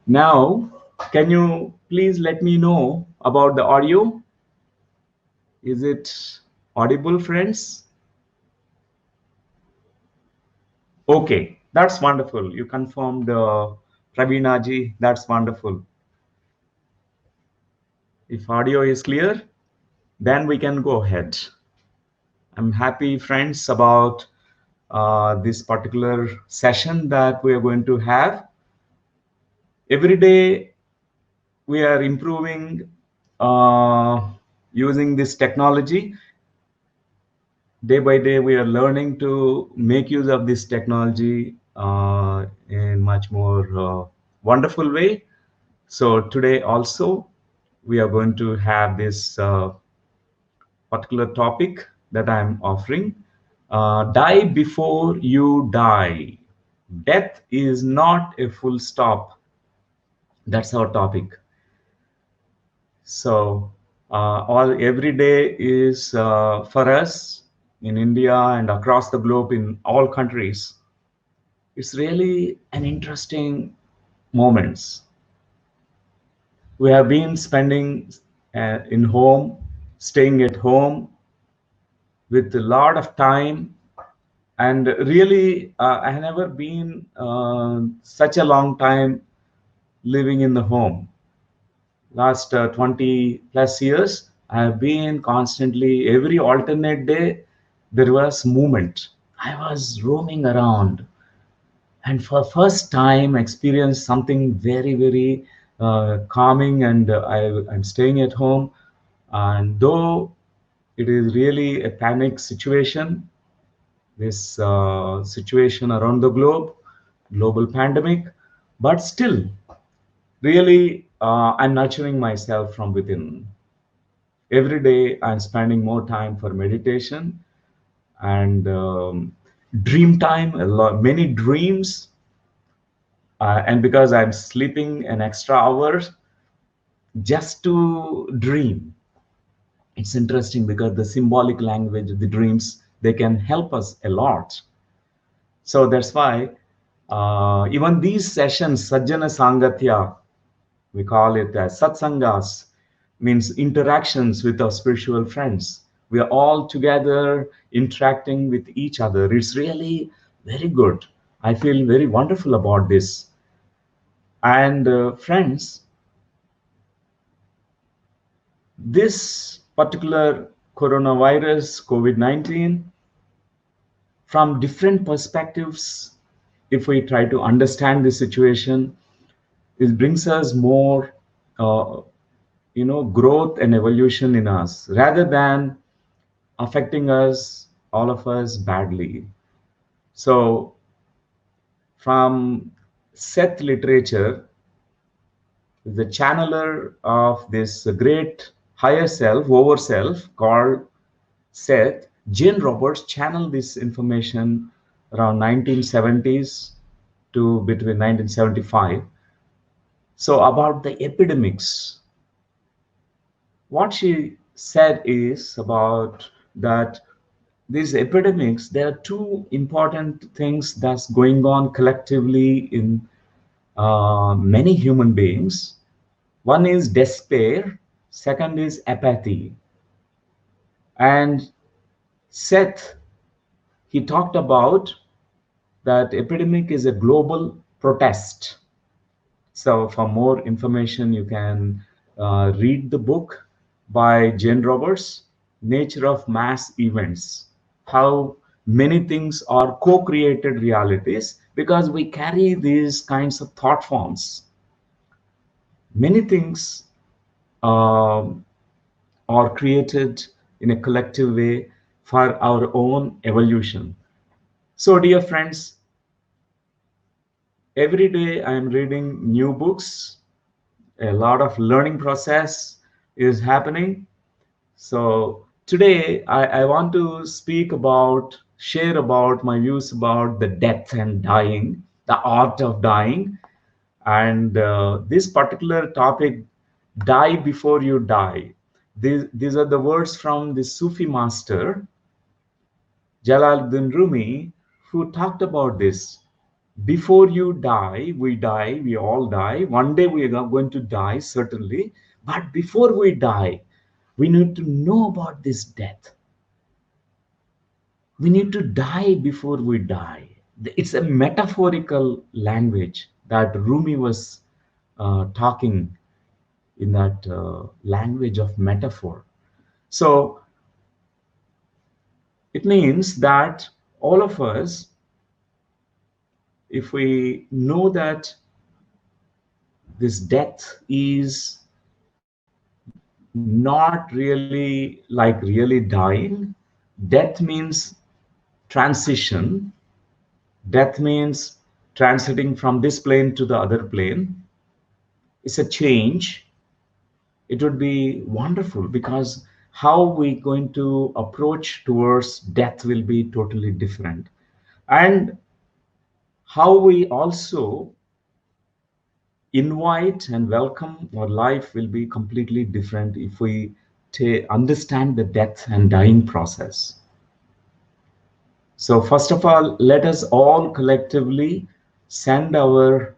Now, can you please let me know about the audio? Is it audible, friends? Okay, that's wonderful. You confirmed, Pravina ji. That's wonderful. If audio is clear, then we can go ahead. I'm happy, friends, about this particular session that we are going to have. Every day, we are improving uh, using this technology. Day by day, we are learning to make use of this technology in much more wonderful way. So today also, we are going to have this particular topic that I'm offering. Die before you die. Death is not a full stop. That's our topic. So all every day is for us in India and across the globe in all countries. It's really an interesting moments. We have been spending in home, staying at home with a lot of time, and really I have never been such a long time living in the home. Last 20 plus years, I have been constantly, every alternate day, there was movement. I was roaming around and for first time experienced something very, very calming. And I'm staying at home. And though it is really a panic situation, this situation around the globe, global pandemic, but still, really, I'm nurturing myself from within. Every day I'm spending more time for meditation and dream time, a lot, many dreams. And because I'm sleeping an extra hours just to dream, it's interesting because the symbolic language, the dreams, they can help us a lot. So that's why even these sessions, Sajjana Sangatya, we call it as Satsangas, means interactions with our spiritual friends. We are all together interacting with each other. It's really very good. I feel very wonderful about this. And friends, this particular coronavirus, COVID 19, from different perspectives, if we try to understand the situation, it brings us more uh, growth and evolution in us rather than affecting us, all of us, badly. So from Seth literature, the channeler of this great higher self, over self, called Seth, Jane Roberts channeled this information around 1970s to between 1975. So about the epidemics, what she said is about that these epidemics, there are two important things that's going on collectively in many human beings. One is despair, second is apathy. And Seth, he talked about that epidemic is a global protest. So for more information, you can read the book by Jane Roberts, Nature of Mass Events, how many things are co-created realities because we carry these kinds of thought forms. Many things um, are created in a collective way for our own evolution. So, dear friends, every day I am reading new books. A lot of learning process is happening. So today I want to speak about, share about my views about the death and dying, the art of dying. And this particular topic, die before you die. These are the words from the Sufi master, Jalaluddin Rumi, who talked about this. Before you die, we all die. One day we are going to die, certainly. But before we die, we need to know about this death. We need to die before we die. It's a metaphorical language that Rumi was talking in that language of metaphor. So it means that all of us, if we know that this death is not really like really dying, death means transition, death means transiting from this plane to the other plane. It's a change. It would be wonderful because how we going to approach towards death will be totally different, and how we also invite and welcome our life will be completely different if we understand the death and dying process. So first of all, let us all collectively send our,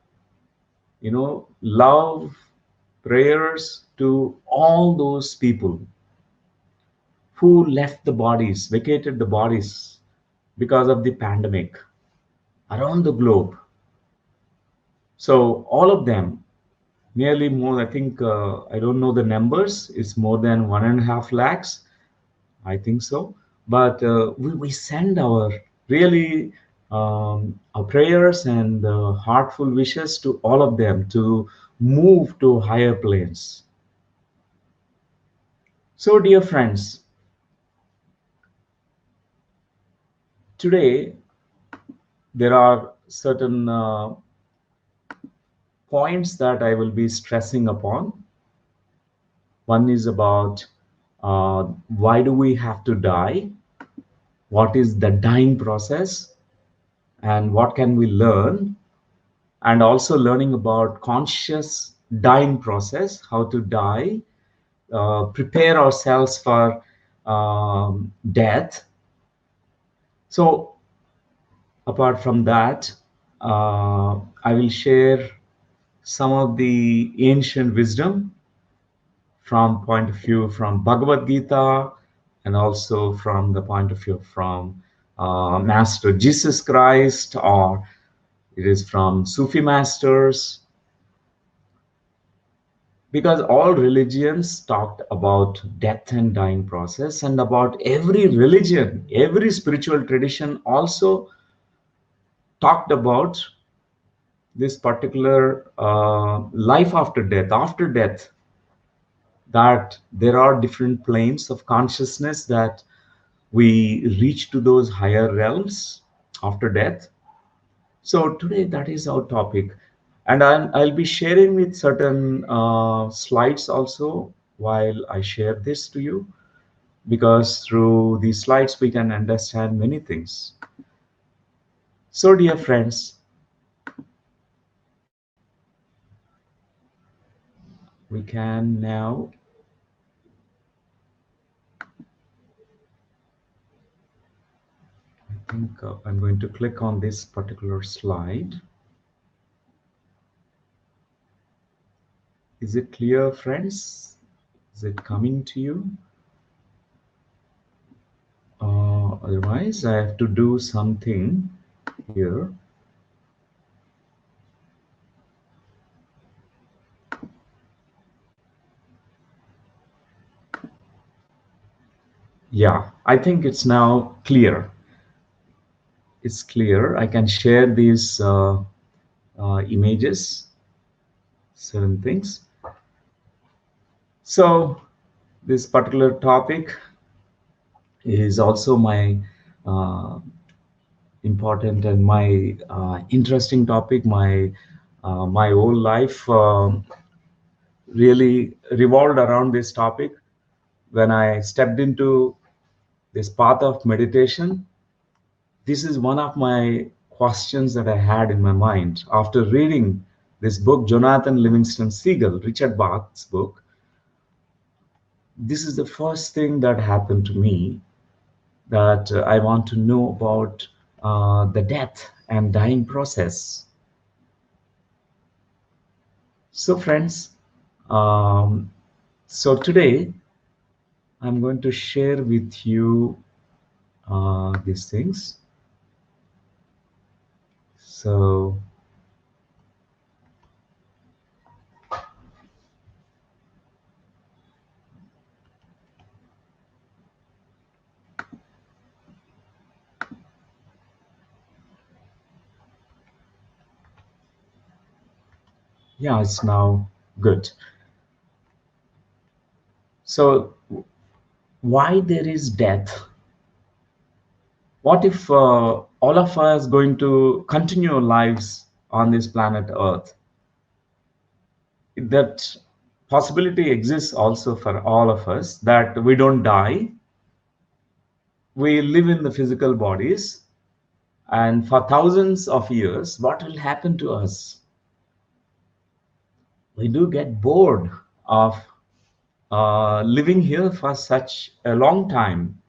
love prayers to all those people who left the bodies, vacated the bodies because of the pandemic around the globe. So all of them, nearly more, I think, I don't know the numbers, it's more than 1.5 lakhs, I think so. But we send our really our prayers and heartful wishes to all of them to move to higher planes. So, dear friends, today there are certain points that I will be stressing upon. One is about why do we have to die? What is the dying process? And what can we learn? And also learning about conscious dying process, how to die, prepare ourselves for death. So apart from that, I will share some of the ancient wisdom from point of view from Bhagavad Gita, and also from the point of view from Master Jesus Christ, or it is from Sufi masters, because all religions talked about death and dying process, and about every religion, every spiritual tradition also talked about this particular life after death, that there are different planes of consciousness, that we reach to those higher realms after death. So today that is our topic, and I'll be sharing with certain slides also while I share this to you, because through these slides we can understand many things. So dear friends, we can now, I think I'm going to click on this particular slide. Is it clear, friends? Is it coming to you? Otherwise, I have to do something here. Yeah, I think it's now clear. It's clear. I can share these images, certain things. So this particular topic is also my uh, important and my interesting topic. My whole life really revolved around this topic. When I stepped into this path of meditation, this is one of my questions that I had in my mind after reading this book, Jonathan Livingston Seagull, Richard Bach's book. This is the first thing that happened to me, that I want to know about the death and dying process. So, friends, um, so today I'm going to share with you these things. So, yeah, it's now good. So, why there is death? What if all of us going to continue our lives on this planet Earth? That possibility exists also for all of us that we don't die. We live in the physical bodies, and for thousands of years, what will happen to us? We do get bored of living here for such a long time.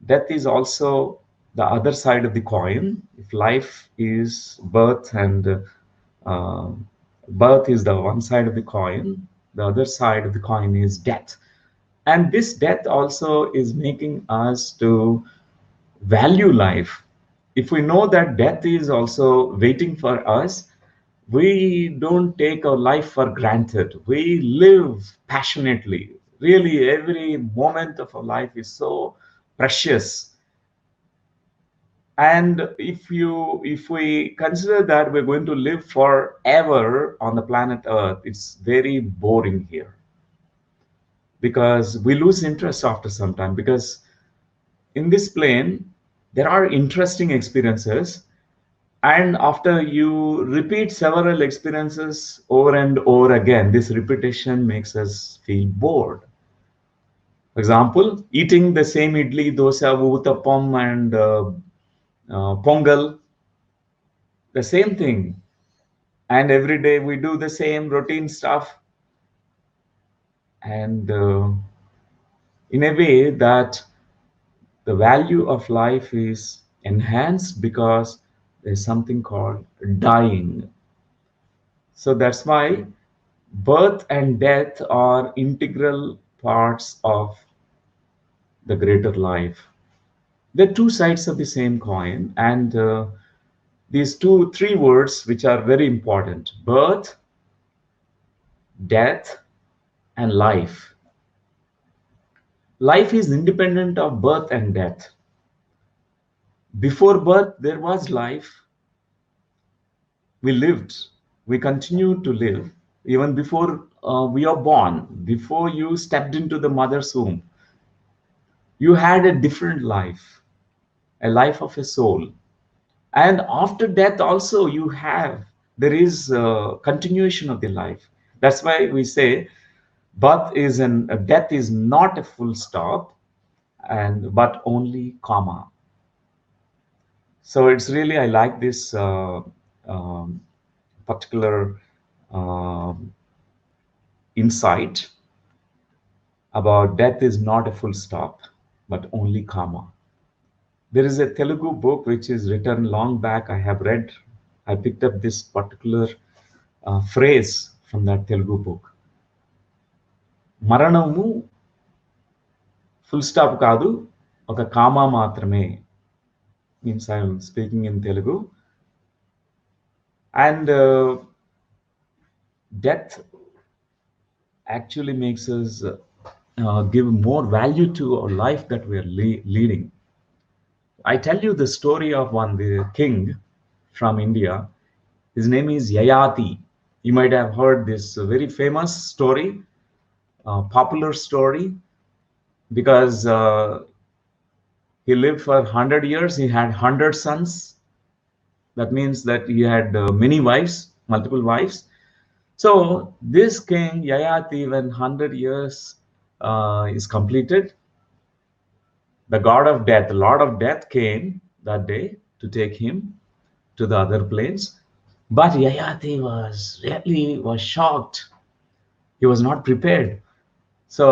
Death is also the other side of the coin. If life is birth and uh, birth is the one side of the coin, the other side of the coin is death. And this death also is making us to value life. If we know that death is also waiting for us, we don't take our life for granted. We live passionately. Really, every moment of our life is so precious. And if we consider that we're going to live forever on the planet Earth, it's very boring here because we lose interest after some time. Because in this plane, there are interesting experiences, and after you repeat several experiences over and over again, this repetition makes us feel bored. For example, eating the same idli, dosa, uttapam, and pongal, the same thing, and every day we do the same routine stuff, and in a way that the value of life is enhanced because there's something called dying. So that's why birth and death are integral parts of the greater life. They're two sides of the same coin, and these two, three words which are very important: birth, death, and life. Life is independent of birth and death. Before birth, there was life. We lived. We continue to live. Even before we are born, before you stepped into the mother's womb, you had a different life, a life of a soul. And after death, also, there is a continuation of the life. That's why we say death is not a full stop, and but only comma. So it's really, I like this um, particular um insight about death is not a full stop, but only comma. There is a Telugu book which is written long back. I have read, I picked up this particular phrase from that Telugu book. మరణము full stop కాదు, ఒక comma మాత్రమే. Means I'm speaking in Telugu. And death actually makes us give more value to our life that we are leading. I tell you the story of the king from India. His name is Yayati. You might have heard this very famous story, popular story, because he lived for 100 years. He had 100 sons. That means that he had many wives, multiple wives. So this king Yayati, when 100 years is completed, the god of death, the lord of death, came that day to take him to the other planes. But Yayati was shocked. He was not prepared. So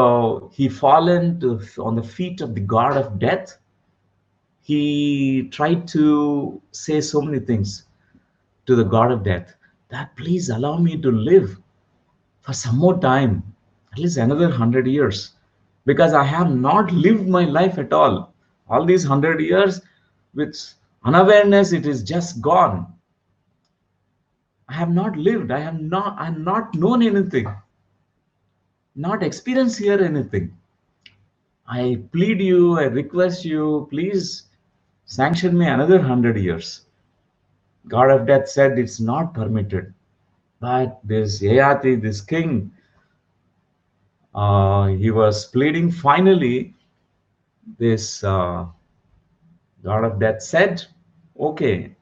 he fallen on the feet of the god of death. he tried to say so many things to the god of death, that please allow me to live for some more time, at least another 100 years, because I have not lived my life at all. All these 100 years, with unawareness, it is just gone. I have not lived. I'm not known anything, not experienced here anything. I plead you, I request you, please sanction me another 100 years. God of Death said it's not permitted. But this Yayati, this king, he was pleading. Finally, this God of Death said, okay,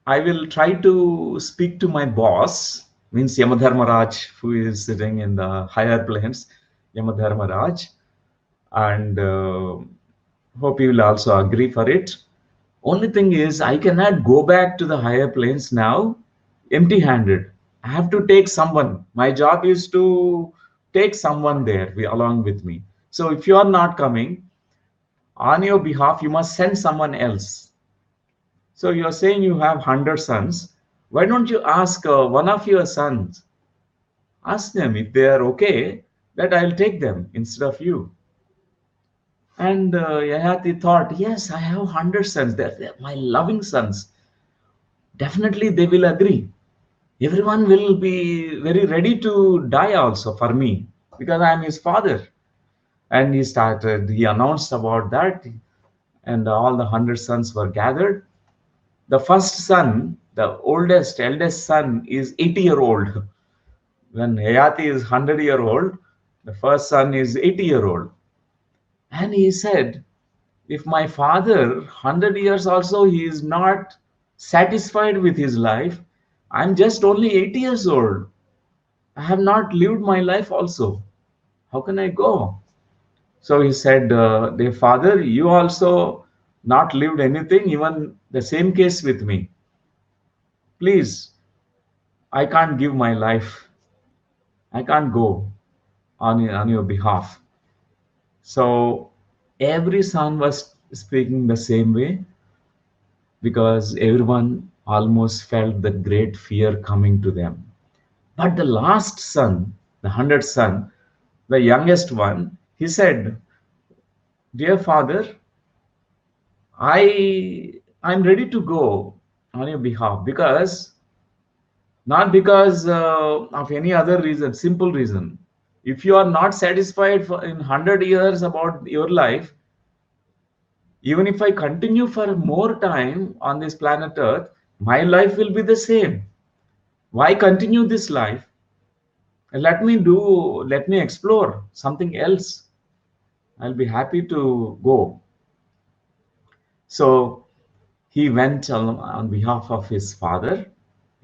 I will try to speak to my boss, means Yamadharmaraj, who is sitting in the higher planes, Yamadharmaraj, and hope you will also agree for it. Only thing is, I cannot go back to the higher planes now empty handed. I have to take someone. My job is to take someone there along with me. So if you are not coming, on your behalf, you must send someone else. So you are saying you have 100 sons. Why don't you ask one of your sons? Ask them if they are okay, that I'll take them instead of you. And Yayati thought, yes, I have 100 sons. They're my loving sons. Definitely they will agree. Everyone will be very ready to die also for me because I am his father. And he announced about that, and all the 100 sons were gathered. The first son, the eldest son, is 80-year-old. When Hayati is 100-year-old, the first son is 80-year-old. And he said, if my father, 100 years also, he is not satisfied with his life, I'm just only 80 years old. I have not lived my life also. How can I go? So he said, dear father, you also not lived anything, even the same case with me. Please, I can't give my life. I can't go on your behalf. So every son was speaking the same way because everyone almost felt the great fear coming to them. But the last son, the 100th son, the youngest one, he said, dear father, I'm ready to go on your behalf because not because of any other reason, simple reason. If you are not satisfied in 100 years about your life, even if I continue for more time on this planet Earth, my life will be the same. Why continue this life? Let me explore something else. I'll be happy to go. So he went on behalf of his father.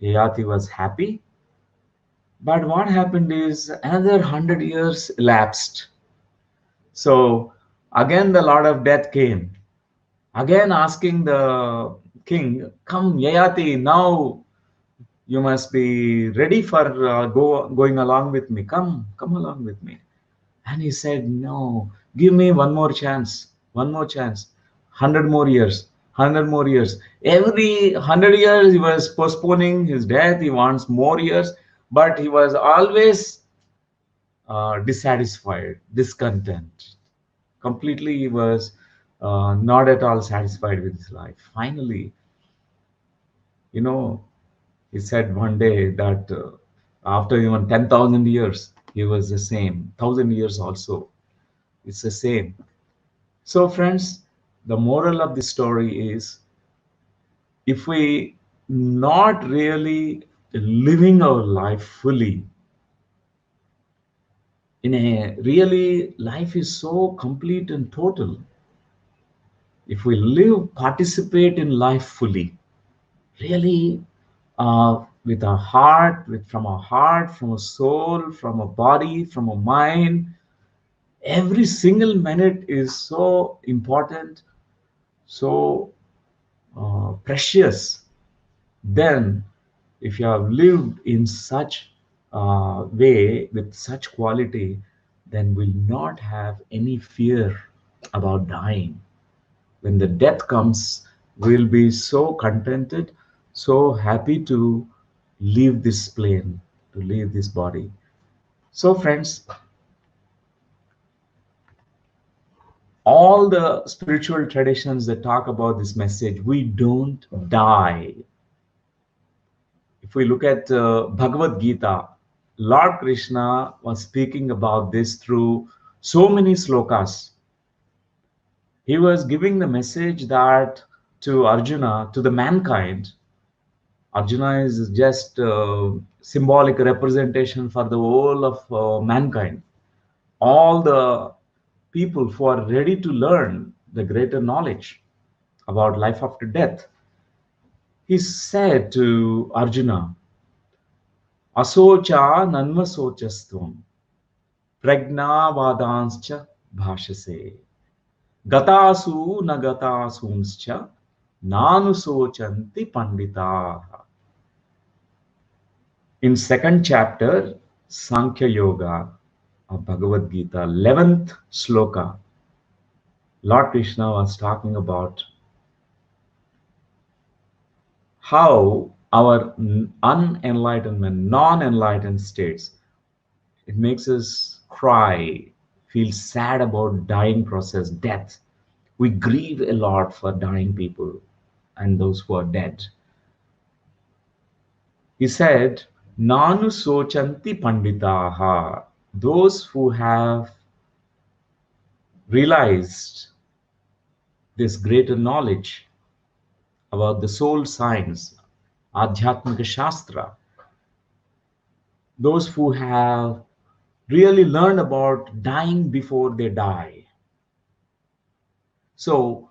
Yayati was happy. But what happened is another 100 years elapsed. So again, the Lord of Death came, again asking the king, come, Yayati, now you must be ready for going along with me. Come along with me. And he said, no, give me one more chance, one more chance, 100 more years, 100 more years. Every 100 years, he was postponing his death. He wants more years, but he was always dissatisfied, discontent. Completely, he was not at all satisfied with his life. Finally, you know, he said one day that after even 10,000 years, he was the same. 1,000 years also, it's the same. So, friends, the moral of the story is if we not really living our life fully, in a really life is so complete and total. If we live, participate in life fully, really with our heart, from our heart, from our soul, from our body, from our mind, every single minute is so important, so precious. Then, if you have lived in such way with such quality, then will not have any fear about dying. When the death comes, we'll be so contented, so happy to leave this plane, to leave this body. So, friends, all the spiritual traditions that talk about this message, we don't die. If we look at Bhagavad Gita, Lord Krishna was speaking about this through so many slokas. He was giving the message that to Arjuna, to the mankind. Arjuna is just symbolic representation for the whole of mankind. All the people who are ready to learn the greater knowledge about life after death. He said to Arjuna, Asocha nanvasochastvam prajnavadanscha bhashase gatasu nagatasunscha nanusochanti pandita. In second chapter, Sankhya Yoga of Bhagavad Gita, 11th sloka, Lord Krishna was talking about how our unenlightenment, non-enlightened states, it makes us cry, feel sad about dying process, death. We grieve a lot for dying people and those who are dead. He said, Nanu sochanti panditaha, those who have realized this greater knowledge about the soul science, Adhyatmika Shastra, those who have really learned about dying before they die. So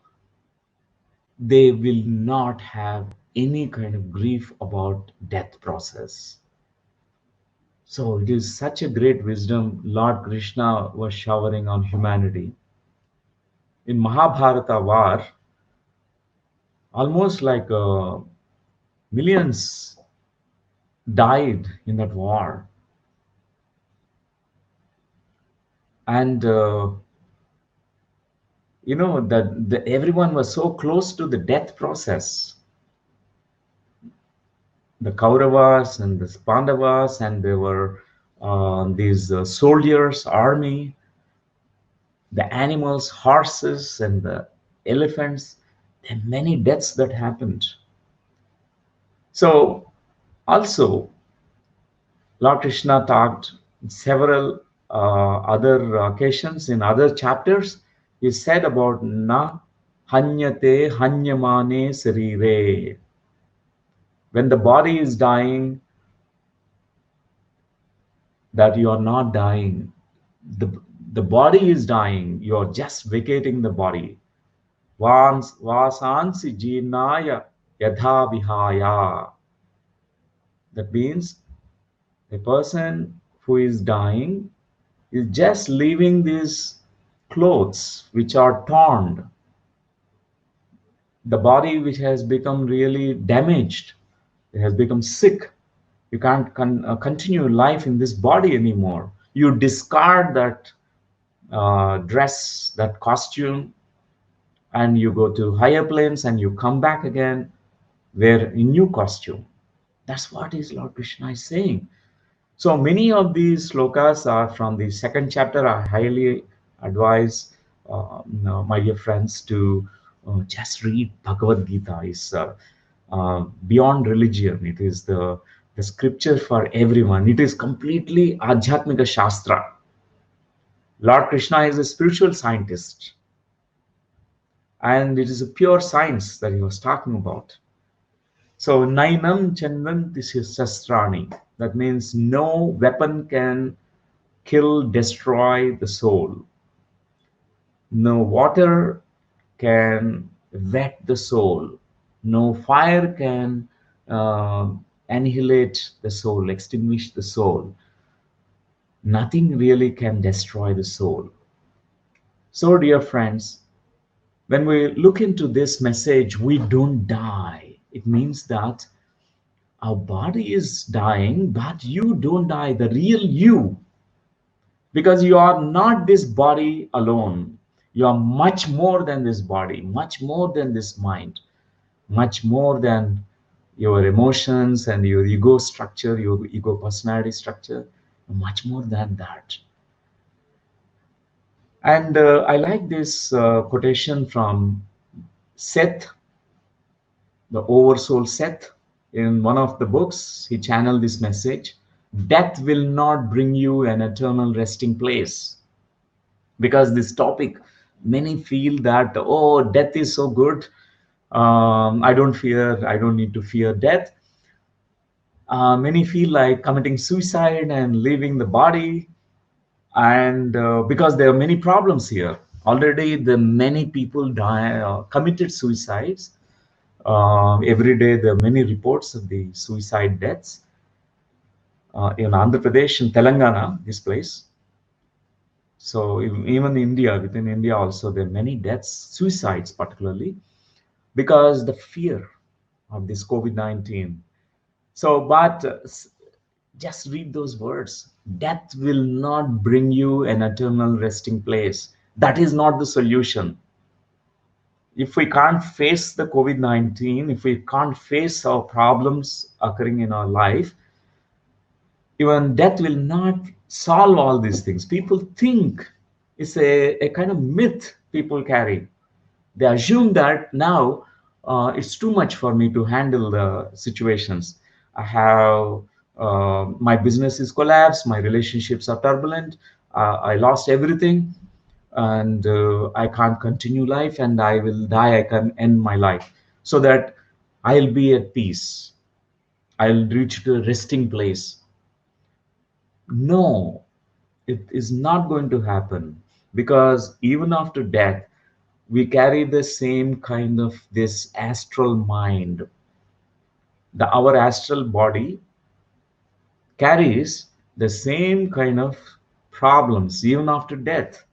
they will not have any kind of grief about death process. So it is such a great wisdom Lord Krishna was showering on humanity. In Mahabharata war, almost like millions died in that war. And that everyone was so close to the death process. The Kauravas and the Pandavas, and there were these soldiers, army, the animals, horses, and the elephants. There are many deaths that happened. So, also, Lord Krishna talked several other occasions in other chapters. He said about na hanyate hanyamane sarire. When the body is dying, that you are not dying. The, the body is dying. You are just vacating the body. Vasansi jinaya yadha vihaya. That means a person who is dying is just leaving these clothes which are torn, the body which has become really damaged, it has become sick. You can't continue life in this body anymore. You discard that dress, that costume, and you go to higher planes and you come back again, wear a new costume. That's what is Lord Krishna is saying. So many of these slokas are from the second chapter. I highly advise my dear friends to just read Bhagavad Gita. It's beyond religion. It is the scripture for everyone. It is completely Adhyatmika Shastra. Lord Krishna is a spiritual scientist, and it is a pure science that he was talking about. So Nainam Chandanti Shastrani. That means no weapon can kill, destroy the soul. No water can wet the soul. No fire can uh, annihilate the soul, extinguish the soul. Nothing really can destroy the soul. So, dear friends, when we look into this message, we don't die. It means that our body is dying, but you don't die, the real you, because you are not this body alone. You are much more than this body, much more than this mind, much more than your emotions and your ego structure, your ego personality structure, much more than that. And I like this quotation from Seth, the oversoul Seth. In one of the books, he channeled this message: death will not bring you an eternal resting place. Because this topic, many feel that, oh, death is so good. I don't need to fear death. Many feel like committing suicide and leaving the body. And because there are many problems here. Already, the many people committed suicides. Every day, there are many reports of the suicide deaths in Andhra Pradesh, in Telangana, this place. So even India, within India also, there are many deaths, suicides particularly, because the fear of this COVID-19. So, but just read those words. Death will not bring you an eternal resting place. That is not the solution. If we can't face the COVID-19, if we can't face our problems occurring in our life, even death will not solve all these things. People think it's a kind of myth people carry. They assume that now it's too much for me to handle the situations. I have my business is collapsed, my relationships are turbulent, I lost everything, and I can't continue life, and I will die. I can end my life so that I'll be at peace. I'll reach the resting place. No, it is not going to happen, because even after death, we carry the same kind of this astral mind. Our astral body carries the same kind of problems even after death.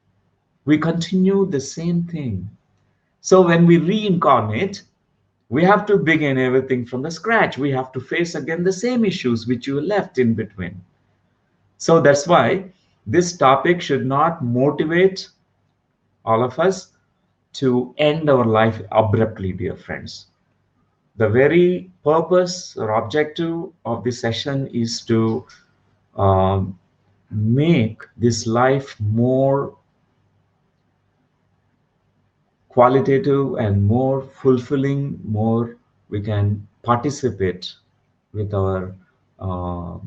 We continue the same thing. So when we reincarnate, we have to begin everything from the scratch. We have to face again the same issues which you left in between. So that's why this topic should not motivate all of us to end our life abruptly, dear friends. The very purpose or objective of this session is to um, make this life more qualitative and more fulfilling, more we can participate with our uh,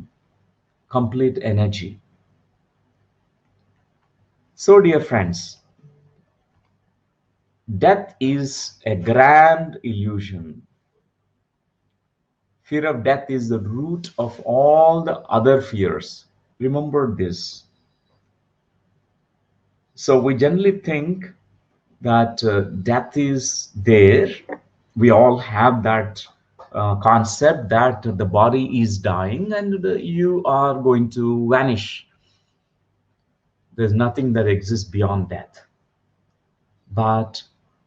complete energy. So, dear friends, death is a grand illusion. Fear of death is the root of all the other fears. Remember this. So we generally think that death is there. We all have that concept that the body is dying and you are going to vanish. There's nothing that exists beyond death. But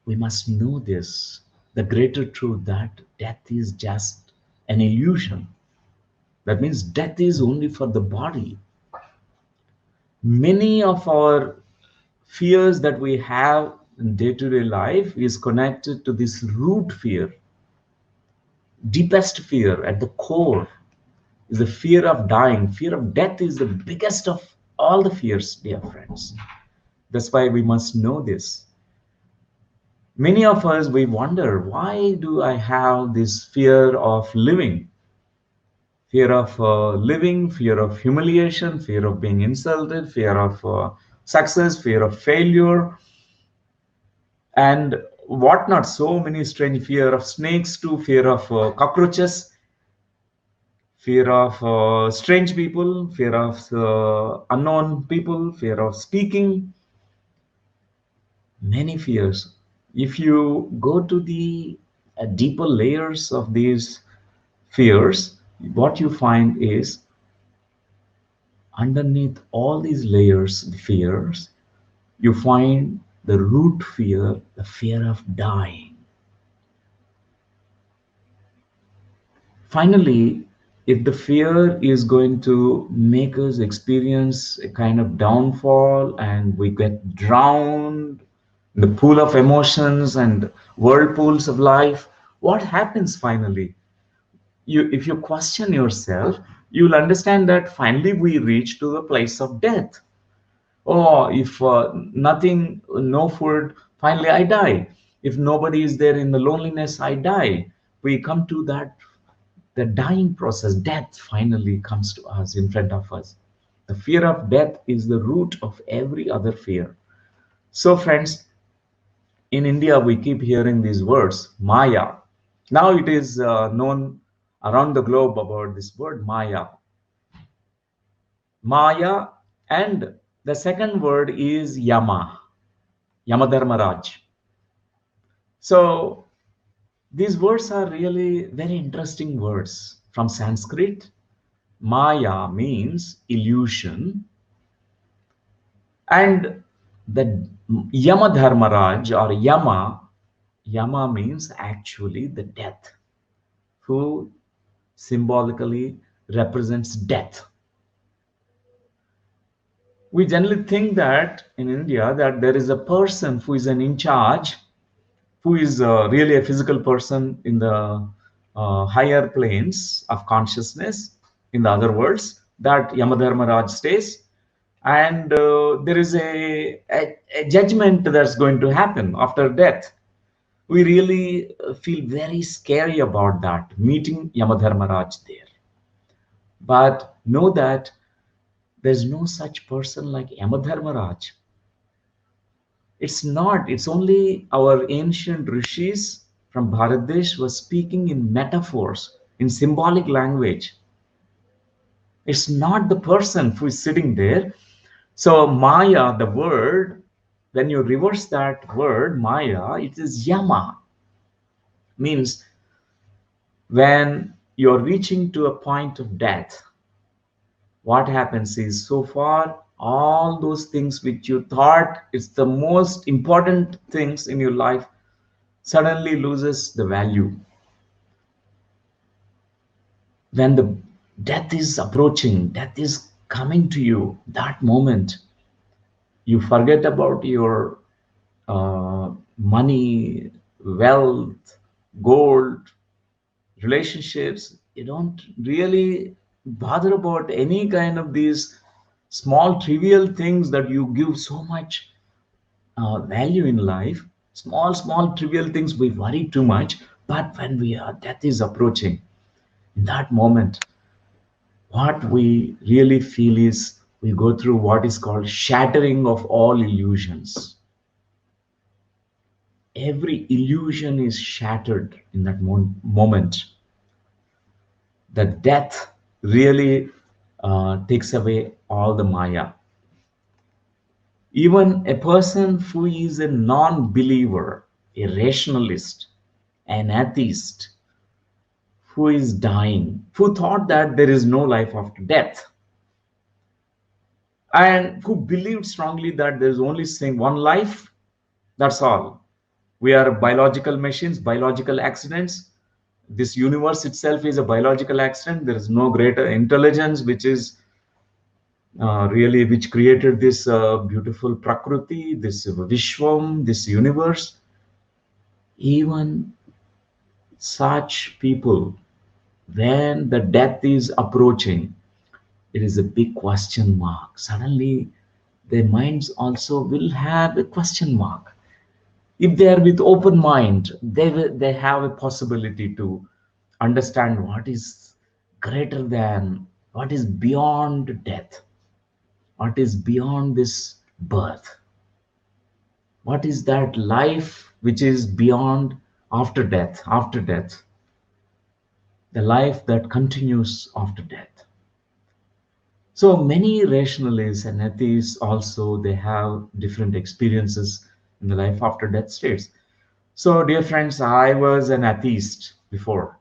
we must know this, the greater truth, that death is just an illusion. That means death is only for the body. Many of our fears that we have in day-to-day life is connected to this root fear. Deepest fear at the core is the fear of dying. Fear of death is the biggest of all the fears, dear friends. That's why we must know this. Many of us, we wonder, why do I have this fear of living? Fear of living, fear of humiliation, fear of being insulted, fear of success, fear of failure, and whatnot. So many strange fear of snakes, to fear of cockroaches, fear of strange people, fear of unknown people, fear of speaking, many fears. If you go to the deeper layers of these fears, what you find is underneath all these layers, the fears, you find the root fear, the fear of dying. Finally, if the fear is going to make us experience a kind of downfall and we get drowned the pool of emotions and whirlpools of life. What happens finally? If you question yourself, you'll understand that finally we reach to the place of death. Or if nothing, no food, finally I die. If nobody is there in the loneliness, I die. We come to that, the dying process. Death finally comes to us, in front of us. The fear of death is the root of every other fear. So friends, in India, we keep hearing these words, Maya. Now it is known around the globe about this word, Maya. Maya, and the second word is Yama, Yamadharmaraj. So these words are really very interesting words from Sanskrit. Maya means illusion, and the Yamadharmaraj or Yama, Yama means actually the death, who symbolically represents death. We generally think that in India that there is a person who is an in charge, who is really a physical person in the higher planes of consciousness, in the other worlds, that Yamadharmaraj stays, and there is a judgment that's going to happen after death. We really feel very scary about that, meeting Yamadharmaraj there. But know that there's no such person like Yamadharmaraj. It's not, it's only our ancient rishis from Bharatdesh was speaking in metaphors, in symbolic language. It's not the person who is sitting there. So, Maya, the word, when you reverse that word, Maya, it is Yama, means when you're reaching to a point of death, what happens is so far all those things which you thought is the most important things in your life suddenly loses the value. When the death is approaching, death is coming to you, that moment you forget about your money, wealth, gold, relationships. You don't really bother about any kind of these small trivial things that you give so much value in life. Small trivial things we worry too much, but when we are death is approaching, in that moment what we really feel is we go through what is called shattering of all illusions. Every illusion is shattered in that moment. The death really takes away all the Maya. Even a person who is a non-believer, a rationalist, an atheist, who is dying, who thought that there is no life after death, and who believed strongly that there is only saying one life, that's all. We are biological machines, biological accidents. This universe itself is a biological accident. There is no greater intelligence which is really which created this beautiful prakriti, this vishwam, this universe. Even such people, when the death is approaching, it is a big question mark. Suddenly, their minds also will have a question mark. If they are with open mind, they have a possibility to understand what is greater than, what is beyond death, what is beyond this birth, what is that life which is beyond, after death, the life that continues after death. So many rationalists and atheists also, they have different experiences in the life after death states. So dear friends, I was an atheist before.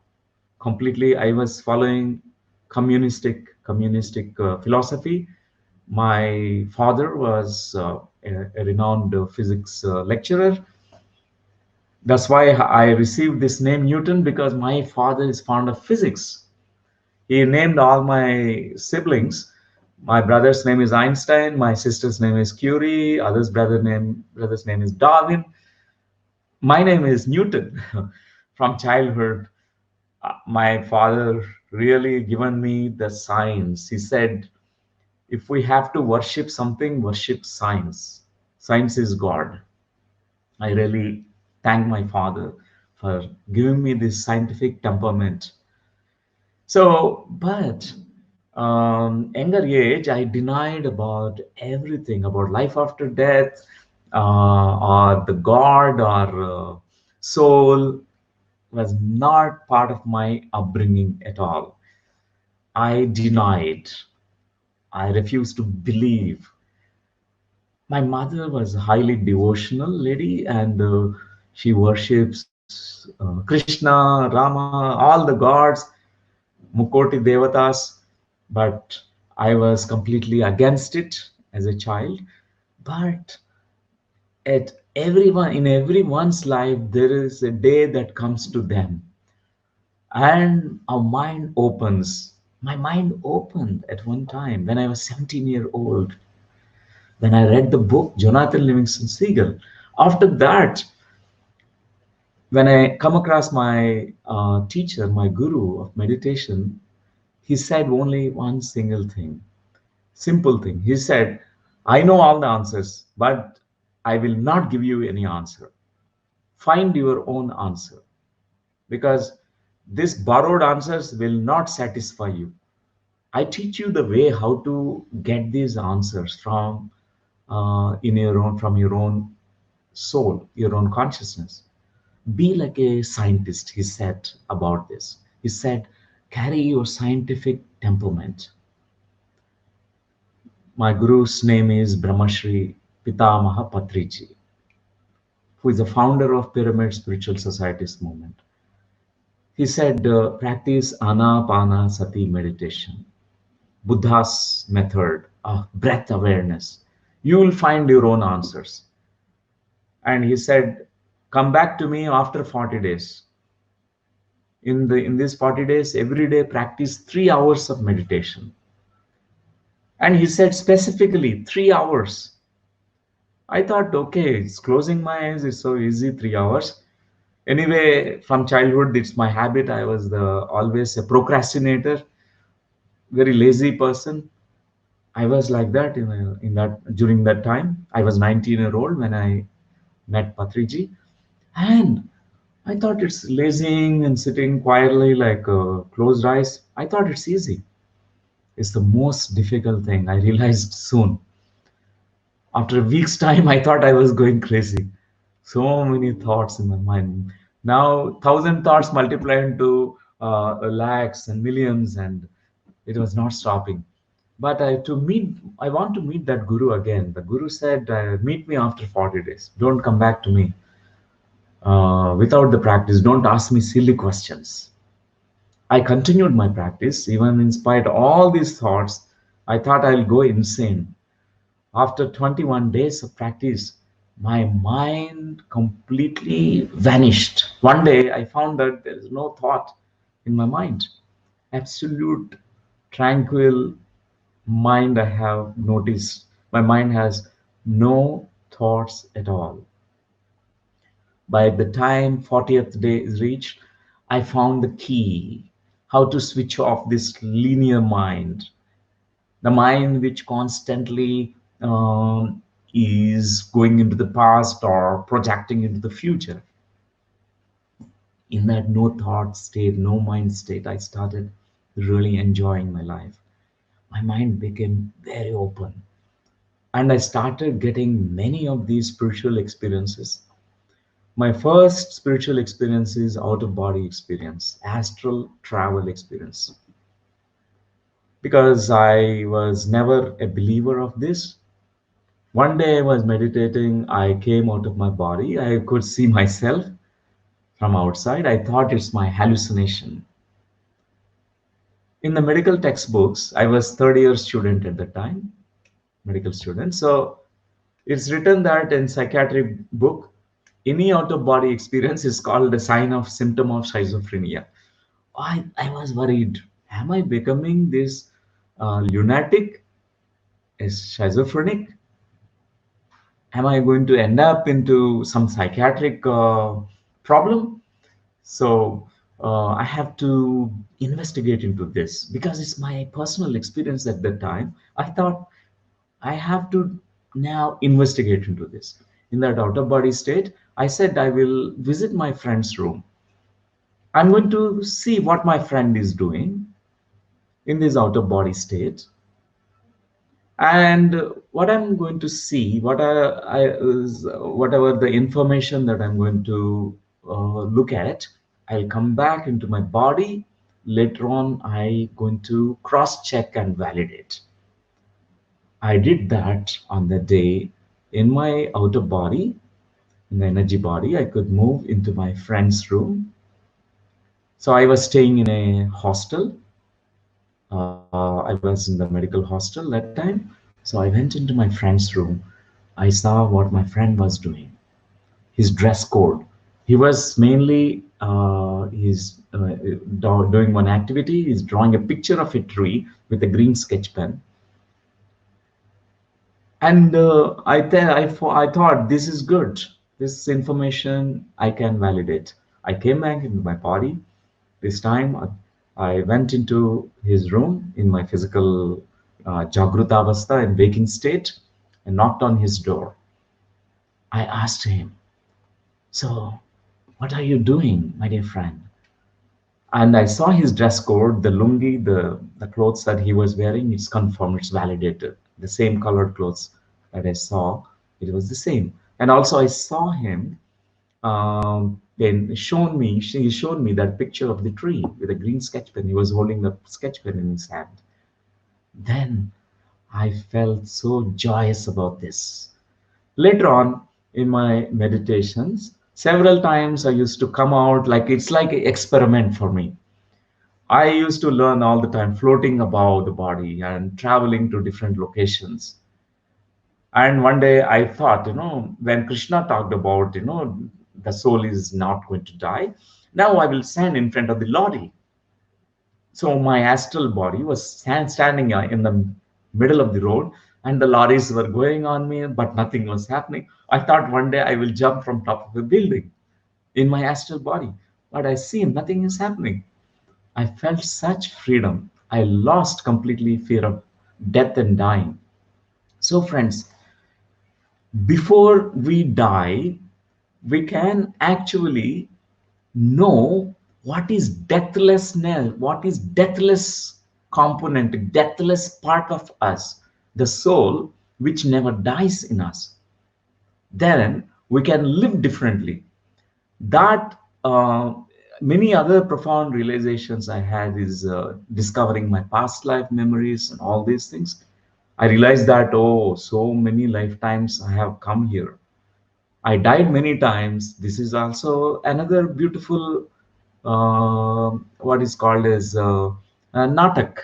Completely, I was following communistic philosophy. My father was a renowned physics lecturer. That's why I received this name Newton, because my father is fond of physics. He named all my siblings My brother's name is Einstein. My sister's name is Curie. Brother's name is Darwin. My name is Newton. From childhood, my father really given me the science. He said, if we have to worship something, worship science. Science is God. I really thank my father for giving me this scientific temperament. So, but younger age, I denied about everything about life after death, or the God or soul was not part of my upbringing at all. I denied. I refused to believe. My mother was a highly devotional lady, and she worships Krishna, Rama, all the gods, Mukoti Devatas, but I was completely against it as a child. But at everyone in everyone's life, there is a day that comes to them, and our mind opens. My mind opened at one time when I was 17-year old, when I read the book Jonathan Livingston Seagull. After that, when I come across my teacher, my guru of meditation, he said only one single thing, simple thing. He said, I know all the answers, but I will not give you any answer. Find your own answer, because these borrowed answers will not satisfy you. I teach you the way how to get these answers from in your own from your own soul, your own consciousness. Be like a scientist, he said about this. He said, carry your scientific temperament. My guru's name is Brahmashri Pitamaha Patriji, who is the founder of Pyramid Spiritual Societies movement. He said, practice Anapana Sati meditation, Buddha's method of breath awareness. You will find your own answers. And he said, come back to me after 40 days. In these 40 days, every day practice 3 hours of meditation. And he said specifically 3 hours. I thought, okay, it's closing my eyes is so easy, 3 hours. Anyway, from childhood, it's my habit. I was the always a procrastinator, very lazy person. I was like that in that during that time. I was 19-year-old when I met Patriji, and I thought it's lazing and sitting quietly like closed eyes. I thought it's easy. It's the most difficult thing. I realized soon. After a week's time, I thought I was going crazy. So many thoughts in my mind. Now, thousand thoughts multiplied into lakhs and millions, and it was not stopping. But I want to meet that guru again. The guru said, "Meet me after 40 days. Don't come back to me without the practice. Don't ask me silly questions." I continued my practice, even in spite of all these thoughts. I thought I'll go insane. After 21 days of practice, my mind completely vanished. One day, I found that there is no thought in my mind. Absolute, tranquil mind, I have noticed. My mind has no thoughts at all. By the time 40th day is reached, I found the key how to switch off this linear mind, the mind which constantly is going into the past or projecting into the future. In that no thought state, no mind state, I started really enjoying my life. My mind became very open, and I started getting many of these spiritual experiences. My first spiritual experience is out of body experience, astral travel experience. Because I was never a believer of this, one day I was meditating, I came out of my body. I could see myself from outside. I thought it's my hallucination. In the medical textbooks, I was third year student at the time, medical student. So it's written that in psychiatric book, any out of body experience is called a sign of symptom of schizophrenia. I was worried. Am I becoming this lunatic? is schizophrenic? Am I going to end up into some psychiatric problem? So I have to investigate into this because it's my personal experience at that time. I thought I have to now investigate into this. In that outer body state, I said I will visit my friend's room. I'm going to see what my friend is doing in this outer body state. And what I'm going to see, I is whatever the information that I'm going to look at, I'll come back into my body. Later on, I going to cross check and validate. I did that on the day in my outer body, in the energy body. I could move into my friend's room. So I was staying in a hostel. I was in the medical hostel that time. So I went into my friend's room. I saw what my friend was doing, his dress code. He was mainly doing one activity. He's drawing a picture of a tree with a green sketch pen. And I thought this is good. This information I can validate. I came back into my body. This time I went into his room in my physical Jagruta Avastha in waking state and knocked on his door. I asked him, "So, what are you doing, my dear friend?" And I saw his dress code, the lungi, the clothes that he was wearing. It's confirmed, it's validated. The same colored clothes that I saw, it was the same. And also, I saw him. Then he showed me that picture of the tree with a green sketch pen. He was holding the sketch pen in his hand. Then I felt so joyous about this. Later on in my meditations, several times I used to come out like it's like an experiment for me. I used to learn all the time, floating about the body and traveling to different locations. And one day I thought, when Krishna talked about, the soul is not going to die, now I will stand in front of the Lord. So my astral body was standing in the middle of the road, and the lorries were going on me, but nothing was happening. I thought one day I will jump from top of a building in my astral body, but I see nothing is happening. I felt such freedom. I lost completely fear of death and dying. So, friends, before we die, we can actually know what is deathlessness, what is deathless component, deathless part of us, the soul which never dies in us. Then we can live differently. That many other profound realizations I had is discovering my past life memories and all these things. I realized that, oh, so many lifetimes I have come here. I died many times. This is also another beautiful, what is called as a natak,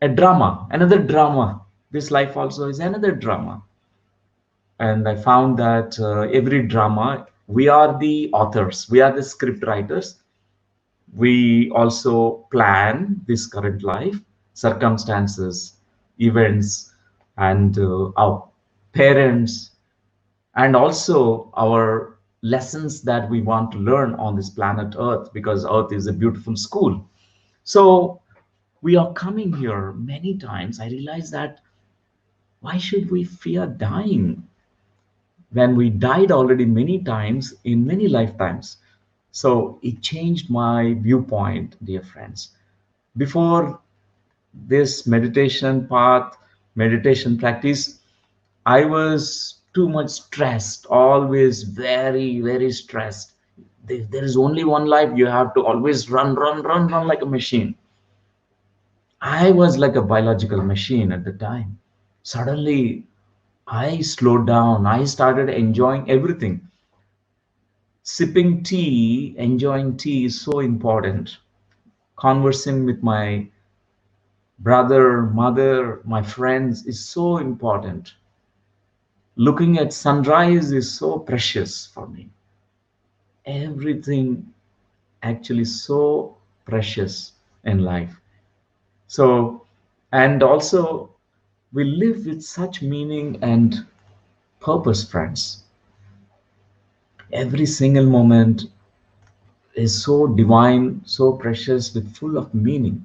a drama, another drama. This life also is another drama. And I found that every drama, we are the authors, we are the script writers. We also plan this current life, circumstances, events, and our parents, and also our lessons that we want to learn on this planet Earth, because Earth is a beautiful school. So we are coming here many times. I realize that why should we fear dying when we died already many times in many lifetimes? So it changed my viewpoint, dear friends. Before this meditation path, meditation practice, I was too much stressed, always very, very stressed. There is only one life, you have to always run, run, run, run like a machine. I was like a biological machine at the time. Suddenly, I slowed down. I started enjoying everything. Sipping tea, enjoying tea is so important. Conversing with my brother, mother, my friends is so important. Looking at sunrise is so precious for me. Everything actually so precious in life. So, and also We live with such meaning and purpose, friends. Every single moment is so divine, so precious, with full of meaning.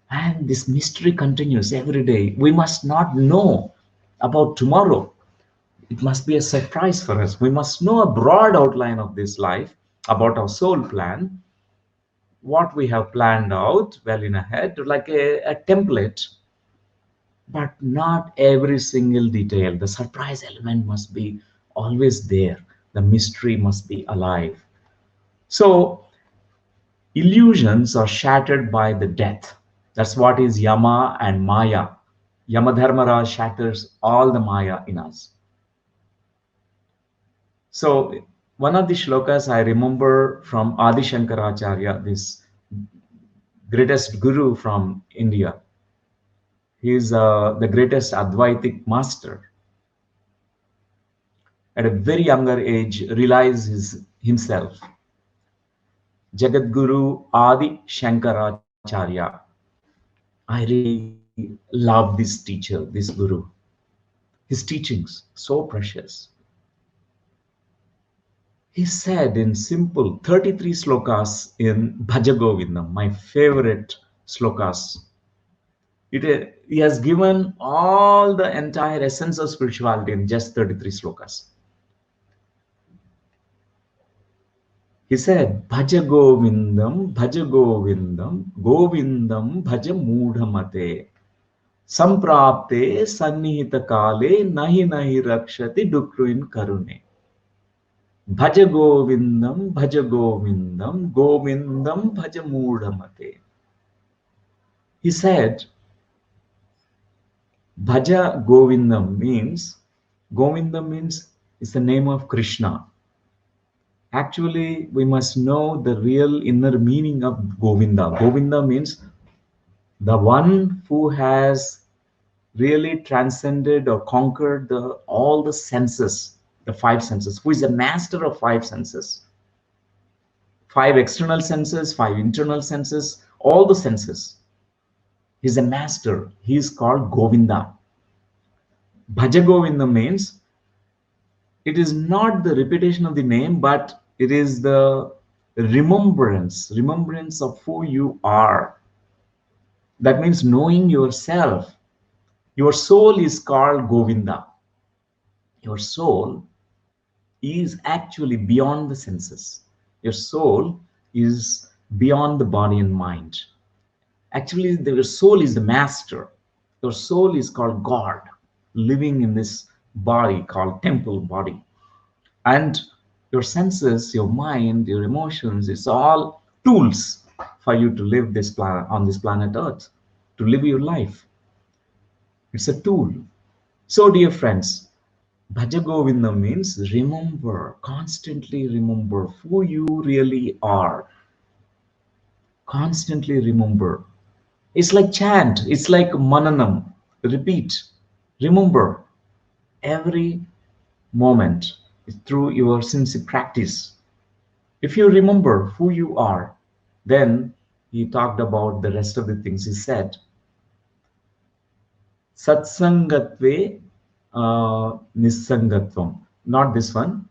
And this mystery continues every day. We must not know about tomorrow. It must be a surprise for us. We must know a broad outline of this life, about our soul plan, what we have planned out well in ahead, like a template, but not every single detail. The surprise element must be always there. The mystery must be alive. So, illusions are shattered by the death. That's what is Yama and Maya. Yamadharmaraj shatters all the Maya in us. So, one of the shlokas I remember from Adi Shankaracharya, this greatest guru from India. He is the greatest Advaitic master. At a very younger age, realized himself. Jagadguru Adi Shankaracharya. I really love this teacher, this guru. His teachings, so precious. He said in simple 33 slokas in Bhajagovindam, my favorite slokas. He has given all the entire essence of spirituality in just 33 slokas. He said, Bhaja Govindam, Govindam, Bhaja Mudhamate. Samprapte Sannihita Kale Nahi Nahi Rakshati Dukruin Karune. Bhaja Govindam, Govindam, Bhaja Mudhamate. He said, Bhaja Govindam means it's the name of Krishna. Actually, we must know the real inner meaning of Govinda. Govinda means the one who has really transcended or conquered all the senses, the five senses, who is a master of five senses. Five external senses, five internal senses, all the senses. He's a master. He is called Govinda. Bhaja Govinda means it is not the repetition of the name, but it is the remembrance of who you are. That means knowing yourself. Your soul is called Govinda. Your soul is actually beyond the senses. Your soul is beyond the body and mind. Actually, your soul is the master. Your soul is called God, living in this body called temple body. And your senses, your mind, your emotions, it's all tools for you to live this planet on this planet Earth, to live your life. It's a tool. So, dear friends, Bhaja Govinda means remember, constantly remember who you really are. Constantly remember. It's like chant, it's like mananam. Repeat, remember every moment through your sincere practice. If you remember who you are, then he talked about the rest of the things. He said, Satsangatve Nisangatvam. Not this one.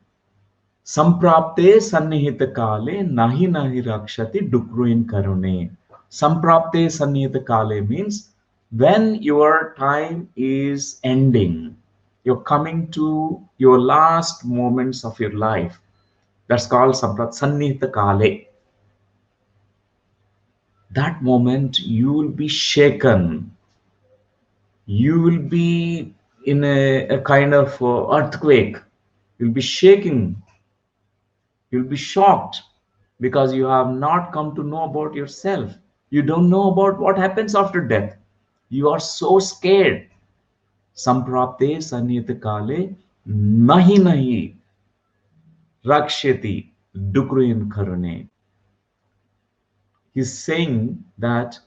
Samprapte Sannihita Kale Nahi Nahi Rakshati Dukruin Karune. Samprapte Sannihita Kale means when your time is ending, you're coming to your last moments of your life. That's called Sannihita Kale. That moment you will be shaken. You will be in a kind of earthquake. You'll be shaking. You'll be shocked because you have not come to know about yourself. You don't know about what happens after death. You are so scared. Samprapte sanyata kale nahi nahi rakshati dukruin karune. He's saying that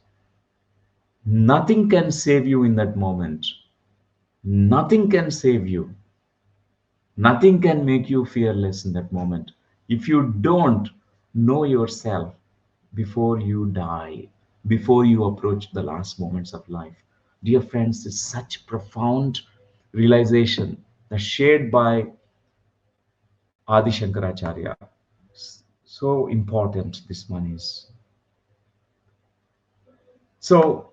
nothing can save you in that moment. Nothing can save you. Nothing can make you fearless in that moment. If you don't know yourself before you die, before you approach the last moments of life, dear friends, is such profound realization that shared by Adi Shankaracharya. So important this one is. So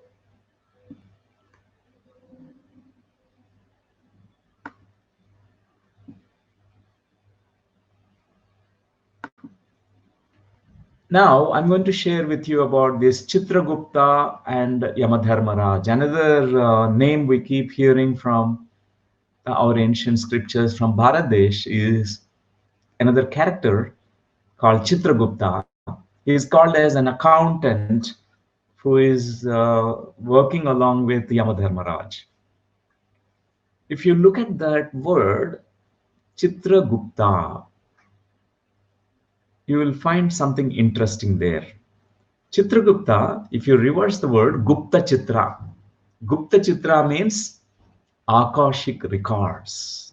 now I'm going to share with you about this Chitragupta and Yamadharmaraj, another name we keep hearing from our ancient scriptures from Bharat is another character called Chitragupta. He is called as an accountant who is working along with Yamadharmaraj. If you look at that word, Chitragupta, you will find something interesting there. Chitragupta, if you reverse the word Gupta Chitra means Akashic records.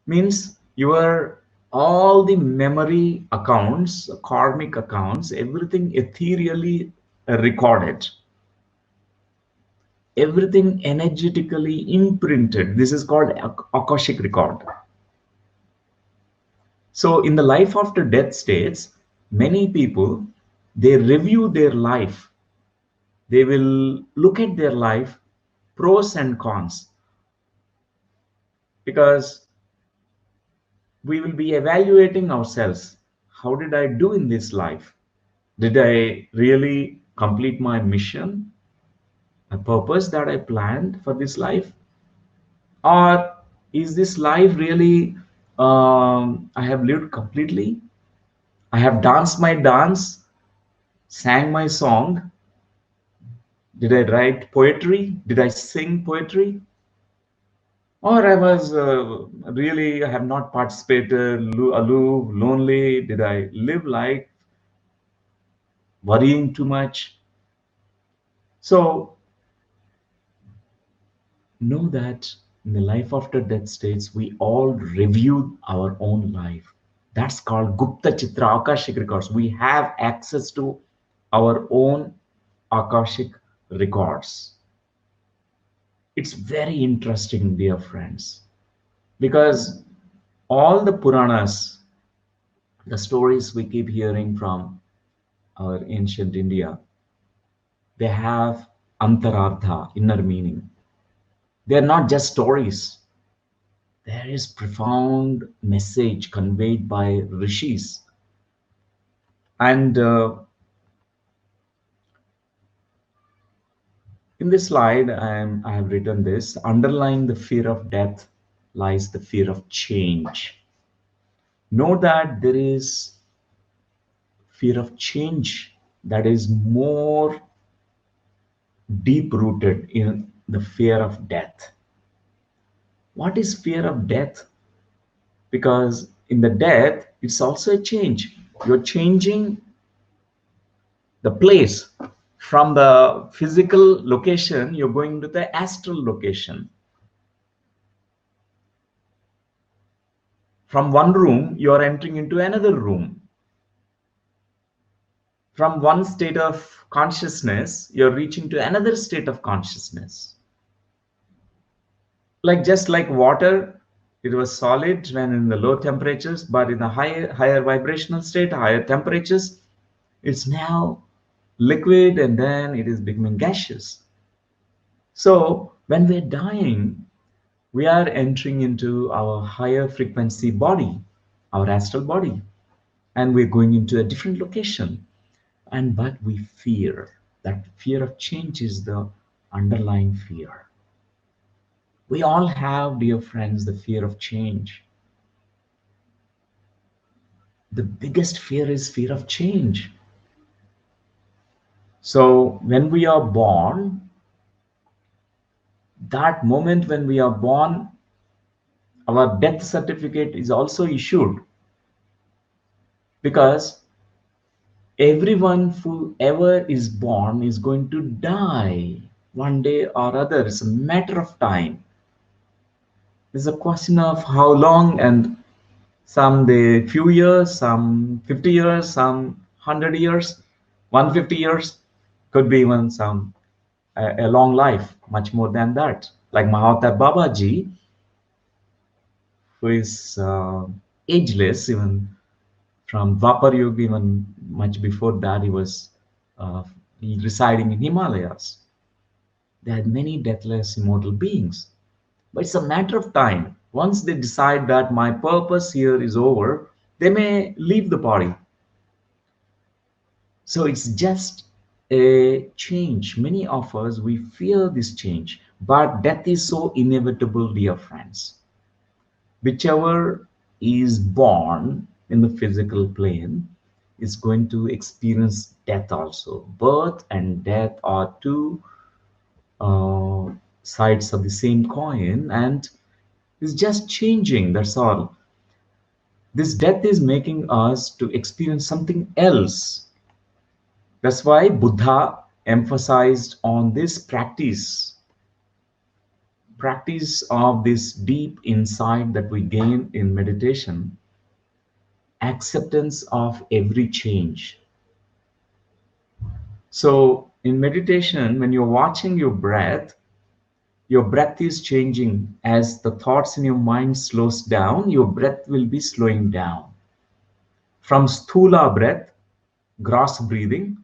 Means your all the memory accounts, karmic accounts, everything ethereally recorded, everything energetically imprinted. This is called Akashic record. So in the life after death states, many people, they review their life. They will look at their life, pros and cons, because we will be evaluating ourselves. How did I do in this life? Did I really complete my mission, a purpose that I planned for this life? Or is this life really, I have lived completely? I have danced my dance, sang my song. Did I write poetry? Did I sing poetry? Or I was really, I have not participated, aloof, lonely. Did I live like worrying too much? So know that in the life after death states, we all review our own life. That's called Gupta Chitra, Akashic records. We have access to our own Akashic records. It's very interesting, dear friends, because all the Puranas, the stories we keep hearing from our ancient India, they have antarartha, inner meaning. They're not just stories. There is profound message conveyed by rishis. And in this slide, I have written this: underlying the fear of death lies the fear of change. Know that there is fear of change that is more deep rooted in the fear of death. What is fear of death? Because in the death, it's also a change. You're changing the place from the physical location, you're going to the astral location. From one room, you're entering into another room. From one state of consciousness, you're reaching to another state of consciousness. Like just like water, it was solid when in the low temperatures, but in the higher vibrational state, higher temperatures, it's now liquid and then it is becoming gaseous. So when we're dying, we are entering into our higher frequency body, our astral body, and we're going into a different location. And but we fear, that fear of change is the underlying fear. We all have, dear friends, the fear of change. The biggest fear is fear of change. So when we are born, that moment when we are born, our death certificate is also issued, because everyone who ever is born is going to die one day or other. It's a matter of time. It's a question of how long, and some they few years, some 50 years, some 100 years, 150 years, could be even some a long life, much more than that. Like Mahatma Babaji, who is ageless, even from Dwapar Yuga, even much before that, he was uh, residing in Himalayas. They had many deathless, immortal beings. But it's a matter of time. Once they decide that my purpose here is over, they may leave the body. So it's just a change. Many of us, we fear this change, but death is so inevitable, dear friends. Whichever is born in the physical plane is going to experience death also. Birth and death are two uh, sides of the same coin, and it's just changing. That's all. This death is making us to experience something else. That's why Buddha emphasized on this practice of this deep insight that we gain in meditation, acceptance of every change. So in meditation, when you're watching your breath is changing. As the thoughts in your mind slows down, your breath will be slowing down. From sthula breath, gross breathing,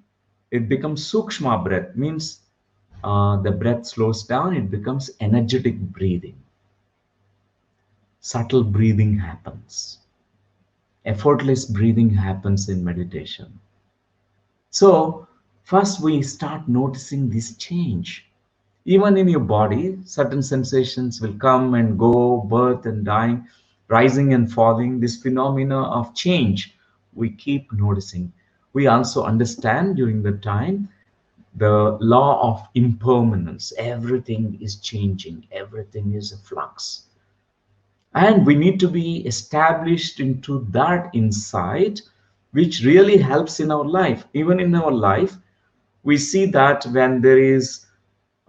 it becomes sukshma breath, means the breath slows down, it becomes energetic breathing. Subtle breathing happens. Effortless breathing happens in meditation. So, first we start noticing this change. Even in your body, certain sensations will come and go, birth and dying, rising and falling. This phenomena of change, we keep noticing. We also understand during the time the law of impermanence. Everything is changing, everything is a flux. And we need to be established into that insight, which really helps in our life. Even in our life, we see that when there is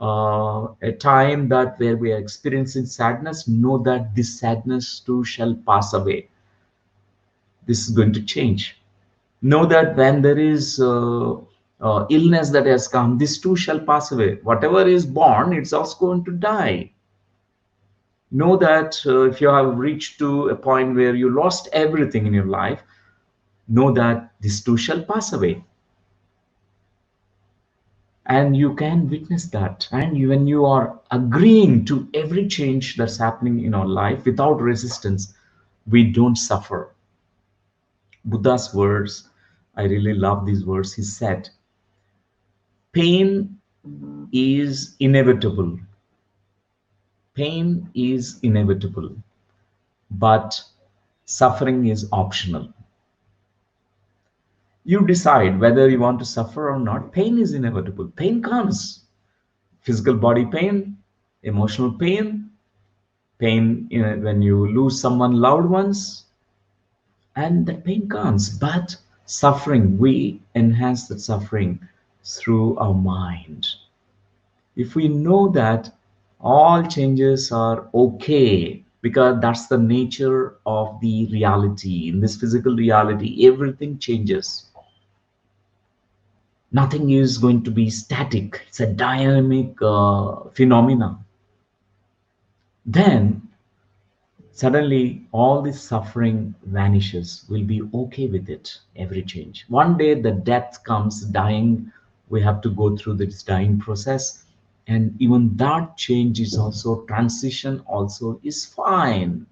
a time that where we are experiencing sadness, know that this sadness too shall pass away. This is going to change. Know that when there is illness that has come, this too shall pass away. Whatever is born, it's also going to die. Know that if you have reached to a point where you lost everything in your life, know that this too shall pass away. And you can witness that. And when you are agreeing to every change that's happening in our life without resistance, we don't suffer. Buddha's words, I really love these words. He said, pain is inevitable. Pain is inevitable, but suffering is optional. You decide whether you want to suffer or not. Pain is inevitable. Pain comes. Physical body pain, emotional pain, pain when you lose someone loved ones, and that pain comes. But suffering, we enhance that suffering through our mind. If we know that all changes are okay, because that's the nature of the reality. In this physical reality, everything changes. Nothing is going to be static. It's a dynamic phenomena. Then suddenly all this suffering vanishes. We'll be okay with it, every change. One day the death comes, dying, we have to go through this dying process, and even that change is also transition, also is fine.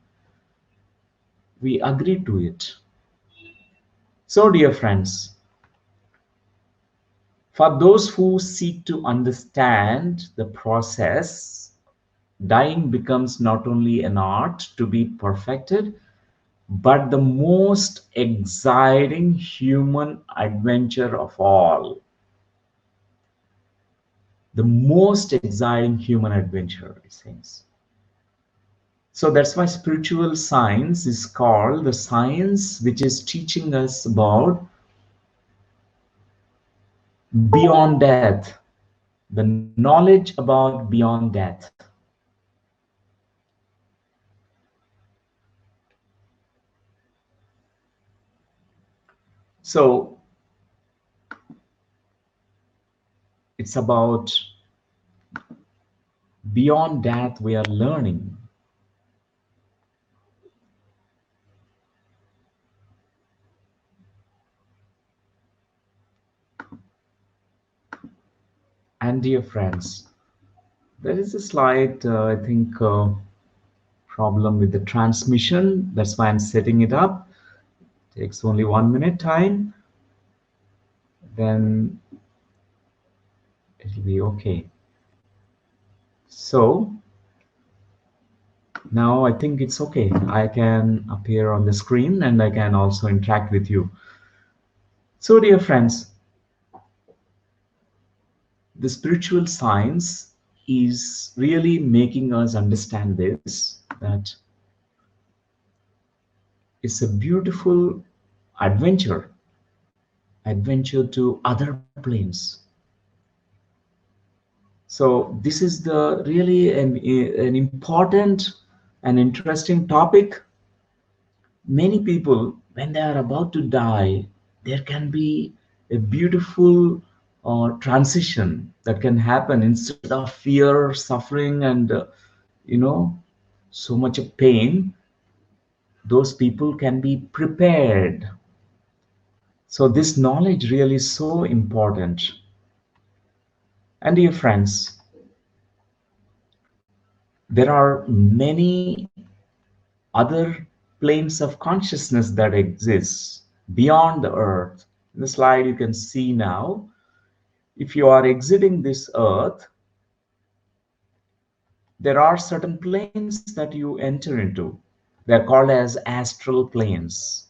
We agree to it. So dear friends, for those who seek to understand the process, dying becomes not only an art to be perfected, but the most exciting human adventure of all. The most exciting human adventure, it seems. So that's why spiritual science is called the science which is teaching us about beyond death, the knowledge about beyond death. So it's about beyond death we are learning. And dear friends, there is a slight, I think, problem with the transmission. That's why I'm setting it up. Takes only 1 minute time, then it'll be okay. So now I think it's okay. I can appear on the screen and I can also interact with you. So, dear friends, the spiritual science is really making us understand this, that it's a beautiful adventure, adventure to other planes. So this is the really an important and interesting topic. Many people, when they are about to die, there can be a beautiful transition that can happen. Instead of fear, suffering, and you know, so much of pain, those people can be prepared. So this knowledge really is so important. And dear friends, there are many other planes of consciousness that exist beyond the earth. In the slide you can see now, if you are exiting this earth, there are certain planes that you enter into. They're called as astral planes.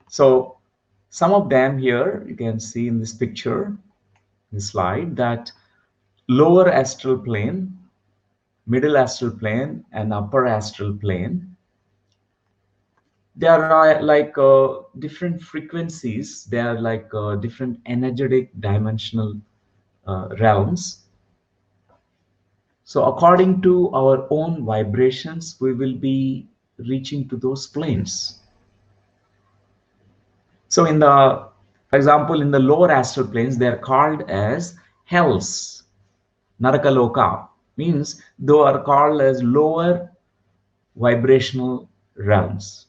So some of them here you can see in this picture, this slide, that lower astral plane, middle astral plane, and upper astral plane, there are like different frequencies. They are like different energetic dimensional realms. So according to our own vibrations, we will be reaching to those planes. So in the, for example, in the lower astral planes, they are called as hells. Narakaloka means they are called as lower vibrational realms.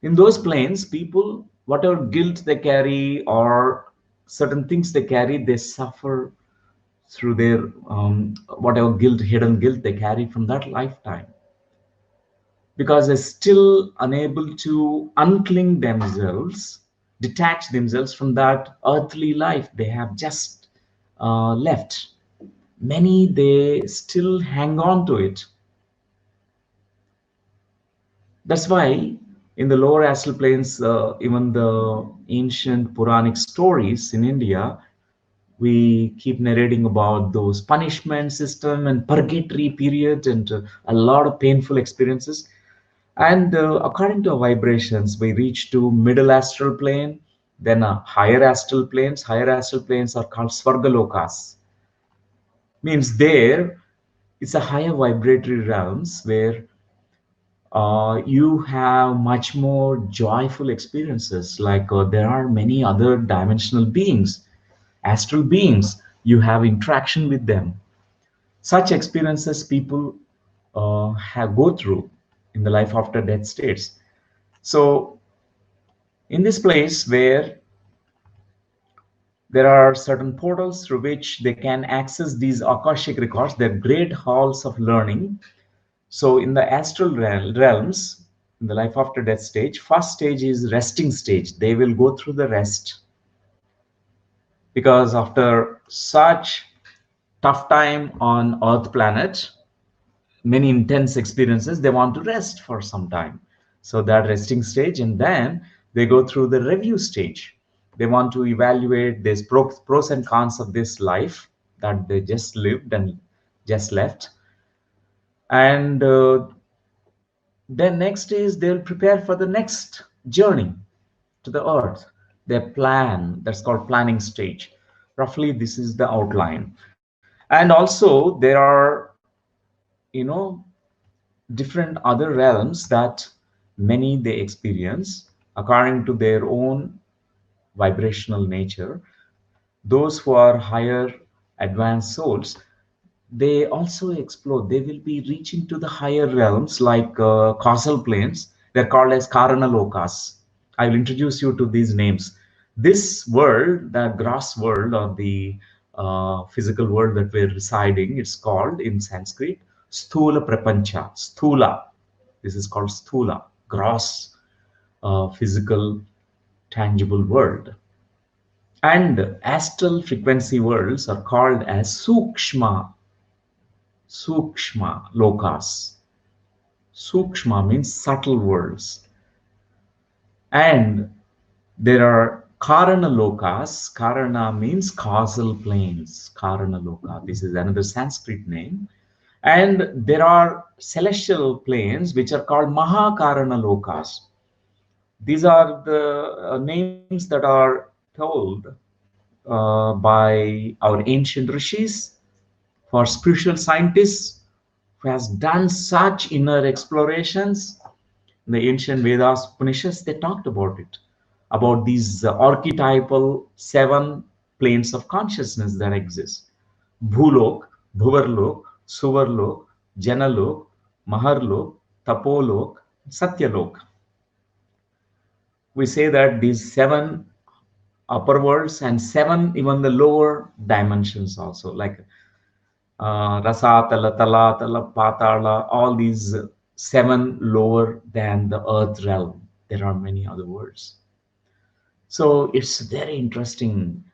In those planes, people, whatever guilt they carry or certain things they carry, they suffer through their whatever guilt, hidden guilt they carry from that lifetime, because they're still unable to uncling themselves, detach themselves from that earthly life they have just left. Many, they still hang on to it. That's why in the lower astral planes, even the ancient Puranic stories in India, we keep narrating about those punishment system and purgatory period and a lot of painful experiences. And according to our vibrations, we reach to middle astral plane, then higher astral planes. Higher astral planes are called Svargalokas. Means there, it's a higher vibratory realms where you have much more joyful experiences. Like there are many other dimensional beings, astral beings. You have interaction with them. Such experiences people have go through in the life after death states. So in this place where there are certain portals through which they can access these akashic records, they're great halls of learning. So in the astral realms, in the life after death stage, first stage is resting stage. They will go through the rest, because after such tough time on Earth planet, many intense experiences, they want to rest for some time. So that resting stage, and then they go through the review stage. They want to evaluate this pros and cons of this life that they just lived and just left. And then next is they'll prepare for the next journey to the earth. They plan, that's called planning stage. Roughly this is the outline. And also there are, you know, different other realms that many they experience according to their own vibrational nature. Those who are higher advanced souls, they also explore, they will be reaching to the higher realms like causal planes. They're called as karanalokas. I will introduce you to these names. This world, the gross world, or the physical world that we're residing, it's called in Sanskrit sthula prapancha. Sthula, this is called sthula, gross, physical, tangible world. And astral frequency worlds are called as sukshma lokas. Sukshma means subtle worlds. And there are Karana lokas. Karana means causal planes. Karana loka. This is another Sanskrit name. And there are celestial planes which are called Mahakarana lokas. These are the names that are told by our ancient rishis for spiritual scientists who has done such inner explorations. In the ancient Vedas, Upanishads, they talked about it, about these archetypal seven planes of consciousness that exist: Bhulok, Bhuvarlok, Suvarlok, Janalok, Maharlok, Tapolok, Satyalok. We say that these seven upper worlds and seven even the lower dimensions also, like Rasatala, Talatala, Patala, all these seven lower than the earth realm. There are many other words. So it's very interesting,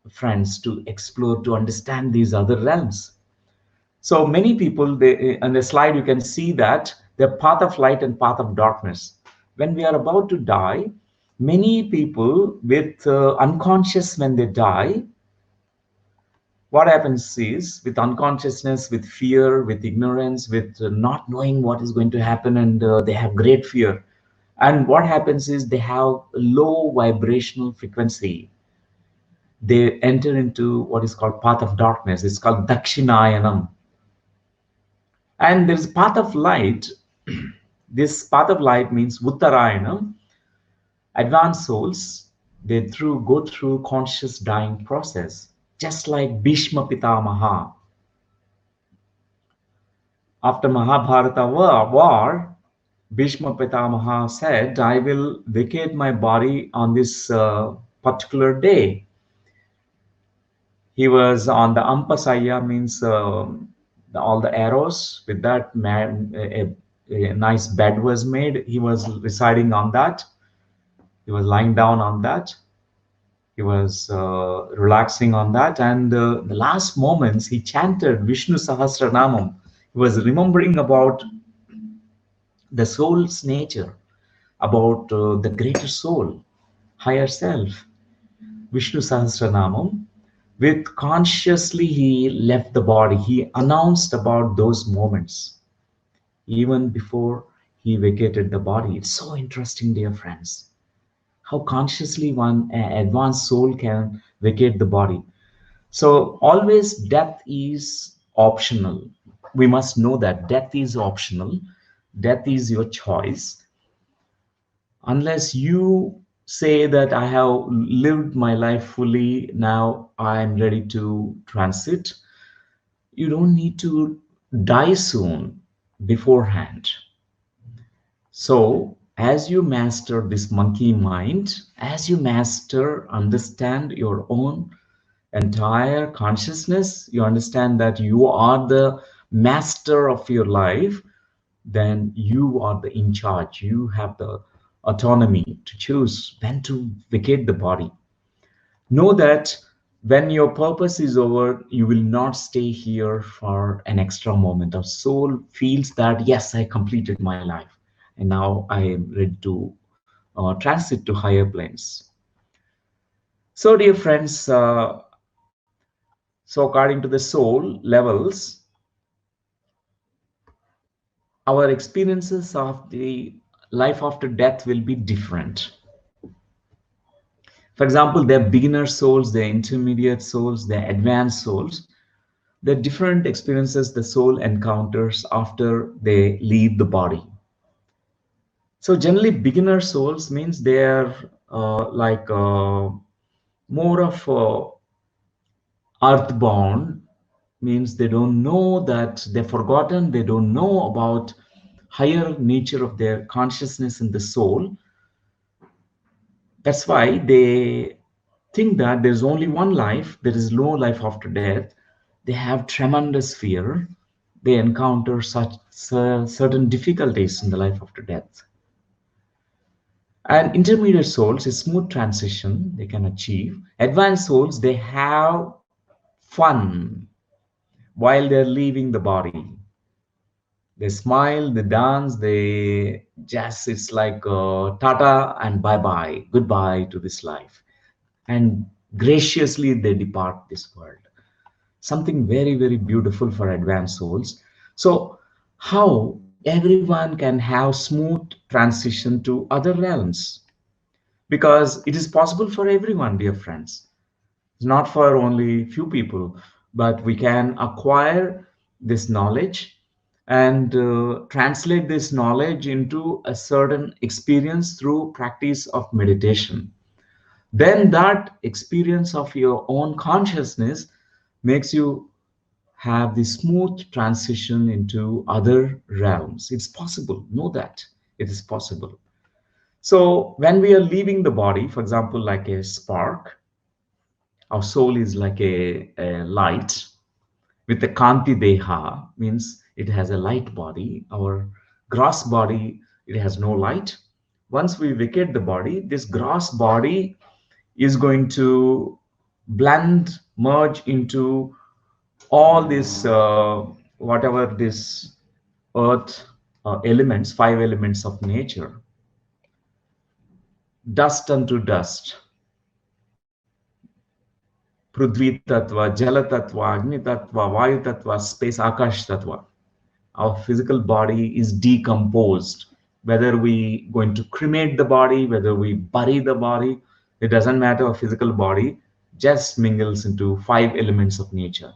friends, to explore, to understand these other realms. So many people, they, on the slide, you can see that the path of light and path of darkness. When we are about to die, many people with unconscious, when they die, what happens is with unconsciousness, with fear, with ignorance, with not knowing what is going to happen, and they have great fear. And what happens is they have low vibrational frequency. They enter into what is called path of darkness. It's called Dakshinayanam. And there's path of light. This path of light means Uttarayanam. Advanced souls, they go through conscious dying process, just like Bhishma Pitamaha. After Mahabharata war, Bhishma Pitamaha said, I will vacate my body on this particular day. He was on the Ampasaya, means all the arrows. With that, a nice bed was made. He was residing on that. He was lying down on that. He was relaxing on that. And the last moments, he chanted Vishnu Sahasranamam. He was remembering about the soul's nature, about the greater soul, higher self, Vishnu Sahasranamam. With consciously, he left the body. He announced about those moments even before he vacated the body. It's so interesting, dear friends, how consciously one advanced soul can vacate the body. So always death is optional. We must know that death is optional. Death is your choice. Unless you say that I have lived my life fully, now I am ready to transit, you don't need to die soon beforehand. So as you master this monkey mind, as you master, understand your own entire consciousness, you understand that you are the master of your life, then you are the in charge. You have the autonomy to choose when to vacate the body. Know that when your purpose is over, you will not stay here for an extra moment. Our soul feels that, yes, I completed my life and now I am ready to transit to higher planes. So, dear friends, so according to the soul levels, our experiences of the life after death will be different. For example, they're beginner souls, they're intermediate souls, they're advanced souls. There are different experiences the soul encounters after they leave the body. So generally, beginner souls means they're more of earthbound. means they don't know that they've forgotten, they don't know about higher nature of their consciousness in the soul. That's why they think that there's only one life, there is no life after death. They have tremendous fear. They encounter such certain difficulties in the life after death. And intermediate souls, a smooth transition they can achieve. Advanced souls, they have fun while they're leaving the body. They smile, they dance, they just, it's like tata and bye bye, goodbye to this life. And graciously they depart this world. Something very, very beautiful for advanced souls. So, how everyone can have smooth transition to other realms? Because it is possible for everyone, dear friends. It's not for only few people, but we can acquire this knowledge and translate this knowledge into a certain experience through practice of meditation. Then that experience of your own consciousness makes you have the smooth transition into other realms. It's possible. Know that it is possible. So when we are leaving the body, for example, like a spark, our soul is like a light with the kanti deha, means it has a light body. Our gross body, it has no light. Once we vacate the body, this gross body is going to blend, merge into all this, whatever this earth elements, five elements of nature, dust unto dust, prithvi tattva, jala tattva, agni tattva, vayu tattva, space, akash tattva. Our physical body is decomposed. Whether we going to cremate the body, whether we bury the body, it doesn't matter. Our physical body just mingles into five elements of nature.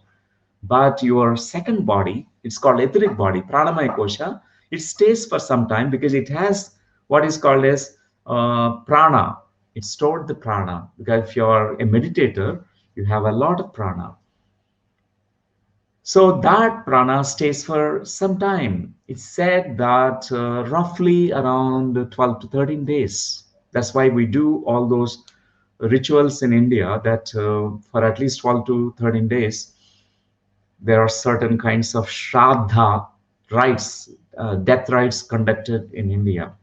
But your second body, it's called etheric body, pranamaya kosha, it stays for some time because it has what is called as prana. It stored the prana because if you're a meditator, you have a lot of prana. So that prana stays for some time. It's said that roughly around 12 to 13 days. That's why we do all those rituals in India that for at least 12 to 13 days, there are certain kinds of shraddha rites, death rites conducted in India.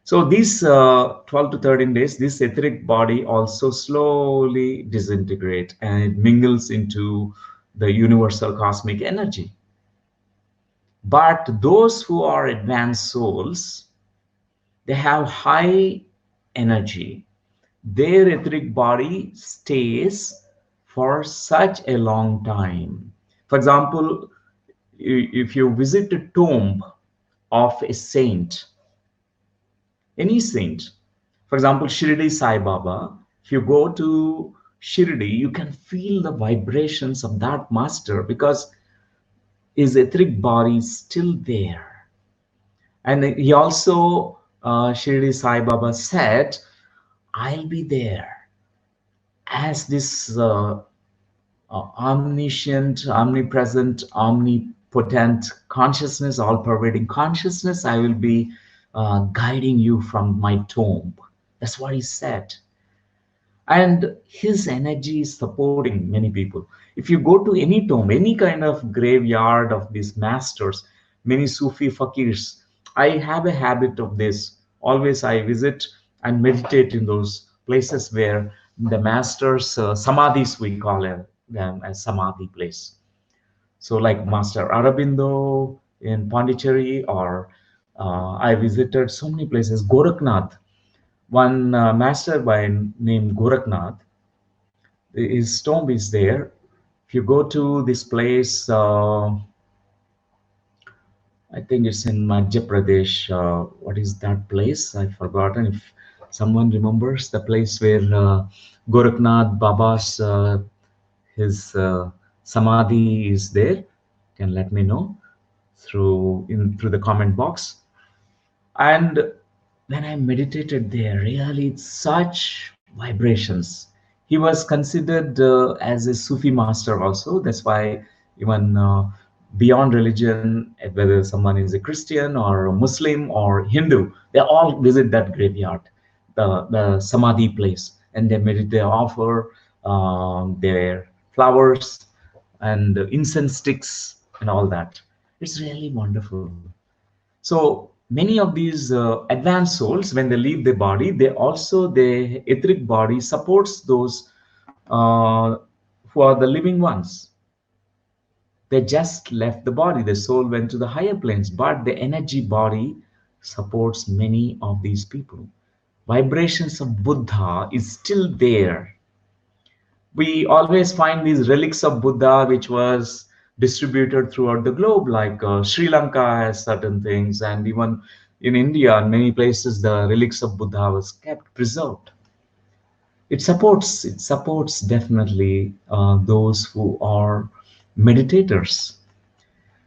So these 12 to 13 days, this etheric body also slowly disintegrates and it mingles into the universal cosmic energy. But those who are advanced souls, they have high energy. Their etheric body stays for such a long time. For example, if you visit a tomb of a saint, any saint, for example, Shirdi Sai Baba, if you go to Shirdi, you can feel the vibrations of that master because his etheric body is still there. And he also, Shirdi Sai Baba said, I'll be there as this omniscient, omnipresent, omnipotent consciousness, all pervading consciousness. I will be guiding you from my tomb. That's what he said. And his energy is supporting many people. If you go to any tomb, any kind of graveyard of these masters, many Sufi fakirs, I have a habit of this. Always I visit and meditate in those places where the masters, samadhis, we call them as samadhi place. So like Master Arabindo in Pondicherry, or I visited so many places. Gorakhnath, one master by name Gorakhnath, his tomb is there. If you go to this place, I think it's in Madhya Pradesh. What is that place? I've forgotten. If someone remembers the place where Gorakhnath Baba's his samadhi is there, can let me know through the comment box. And when I meditated there, really such vibrations. He was considered as a Sufi master also. That's why even beyond religion, whether someone is a Christian or a Muslim or Hindu, they all visit that graveyard, the Samadhi place, and they meditate, they offer their flowers and incense sticks and all that. It's really wonderful. So many of these advanced souls, when they leave the body, they also their etheric body supports those uh, who are the living ones. They just left the body. The soul went to the higher planes, but the energy body supports many of these people. Vibrations of Buddha is still there. We always find these relics of Buddha, which was distributed throughout the globe, like Sri Lanka has certain things, and even in India, in many places, the relics of Buddha was kept preserved. It supports definitely those who are meditators.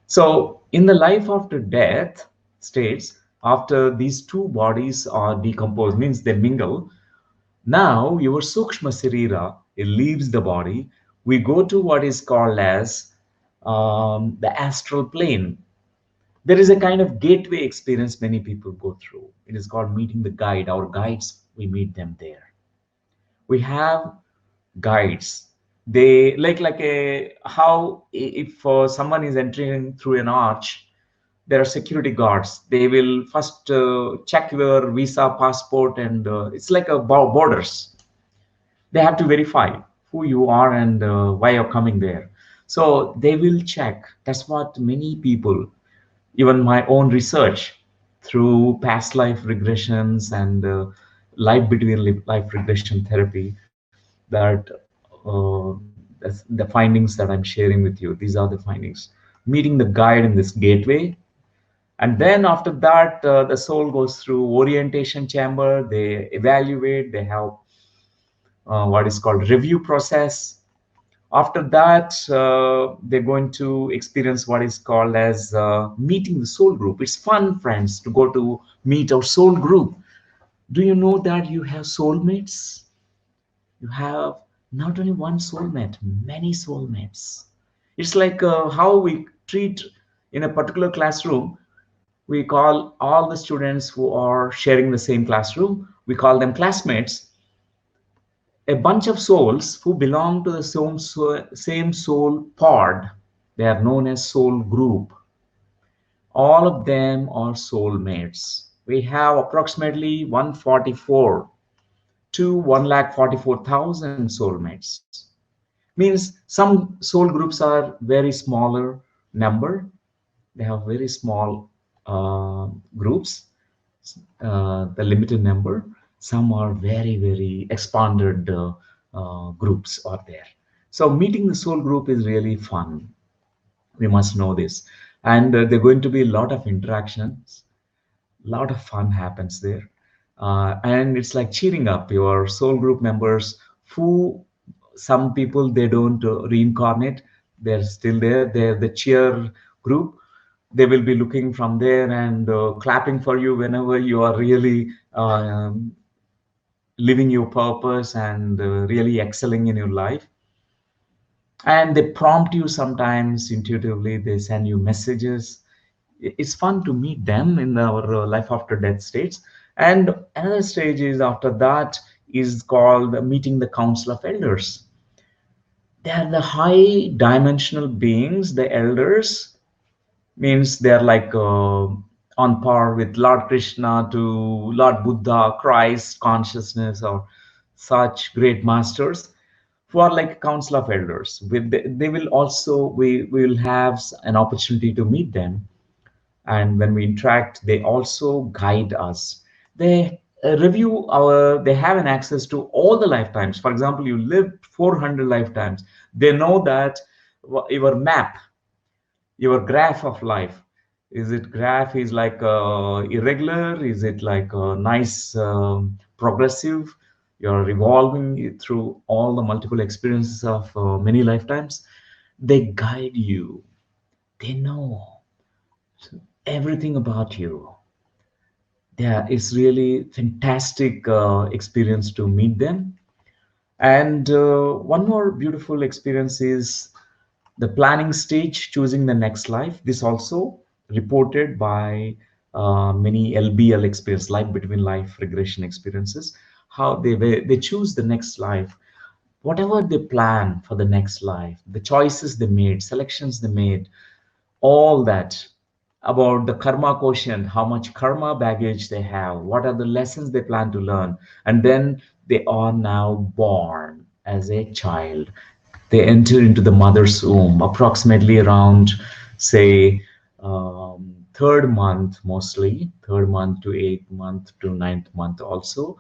So in the life after death states, after these two bodies are decomposed, means they mingle, now your Sukshma Sarira, it leaves the body. We go to what is called as the astral plane. There is a kind of gateway experience many people go through. It is called meeting the guide. Our guides, we meet them there. We have guides. They like a how if someone is entering through an arch, there are security guards. They will first check your visa, passport, and it's like a borders. They have to verify who you are and why you're coming there. So they will check. That's what many people, even my own research through past life regressions and life between life regression therapy, that that's the findings that I'm sharing with you. These are the findings. Meeting the guide in this gateway, and then after that, the soul goes through orientation chamber. They evaluate. They have what is called review process. After that, they're going to experience what is called as meeting the soul group. It's fun, friends, to go to meet our soul group. Do you know that you have soulmates? You have not only one soulmate, many soulmates. It's like how we treat in a particular classroom. We call all the students who are sharing the same classroom, we call them classmates. A bunch of souls who belong to the same soul pod. They are known as soul group. All of them are soulmates. We have approximately 144 to 1,44,000 soulmates. Means some soul groups are very smaller number. They have very small groups, the limited number. Some are very, very expanded groups are there. So meeting the soul group is really fun. We must know this. And there are going to be a lot of interactions, a lot of fun happens there. And it's like cheering up your soul group members who some people they don't reincarnate. They're still there. They're the cheer group. They will be looking from there and clapping for you whenever you are really living your purpose and really excelling in your life. And they prompt you sometimes intuitively. They send you messages. It's fun to meet them in our life after death states. And another stage is after that is called meeting the council of elders. They are the high dimensional beings. The elders means they're like on par with Lord Krishna to Lord Buddha, Christ consciousness, or such great masters who are like council of elders. With they will also we will have an opportunity to meet them, and when we interact, they also guide us. They review our. They have an access to all the lifetimes. For example, you lived 400 lifetimes. They know that your map, your graph of life, is it graph is like irregular, is it like nice progressive, you're evolving through all the multiple experiences of many lifetimes. They guide you. They know everything about you. Yeah, it's really fantastic experience to meet them. And one more beautiful experience is the planning stage, choosing the next life. This also reported by many LBL experience, life between life regression experiences, how they choose the next life, whatever they plan for the next life, the choices they made, selections they made, all that about the karma quotient, how much karma baggage they have, what are the lessons they plan to learn, and then they are now born as a child. They enter into the mother's womb approximately around, say, third month, mostly third month to eighth month to ninth month also,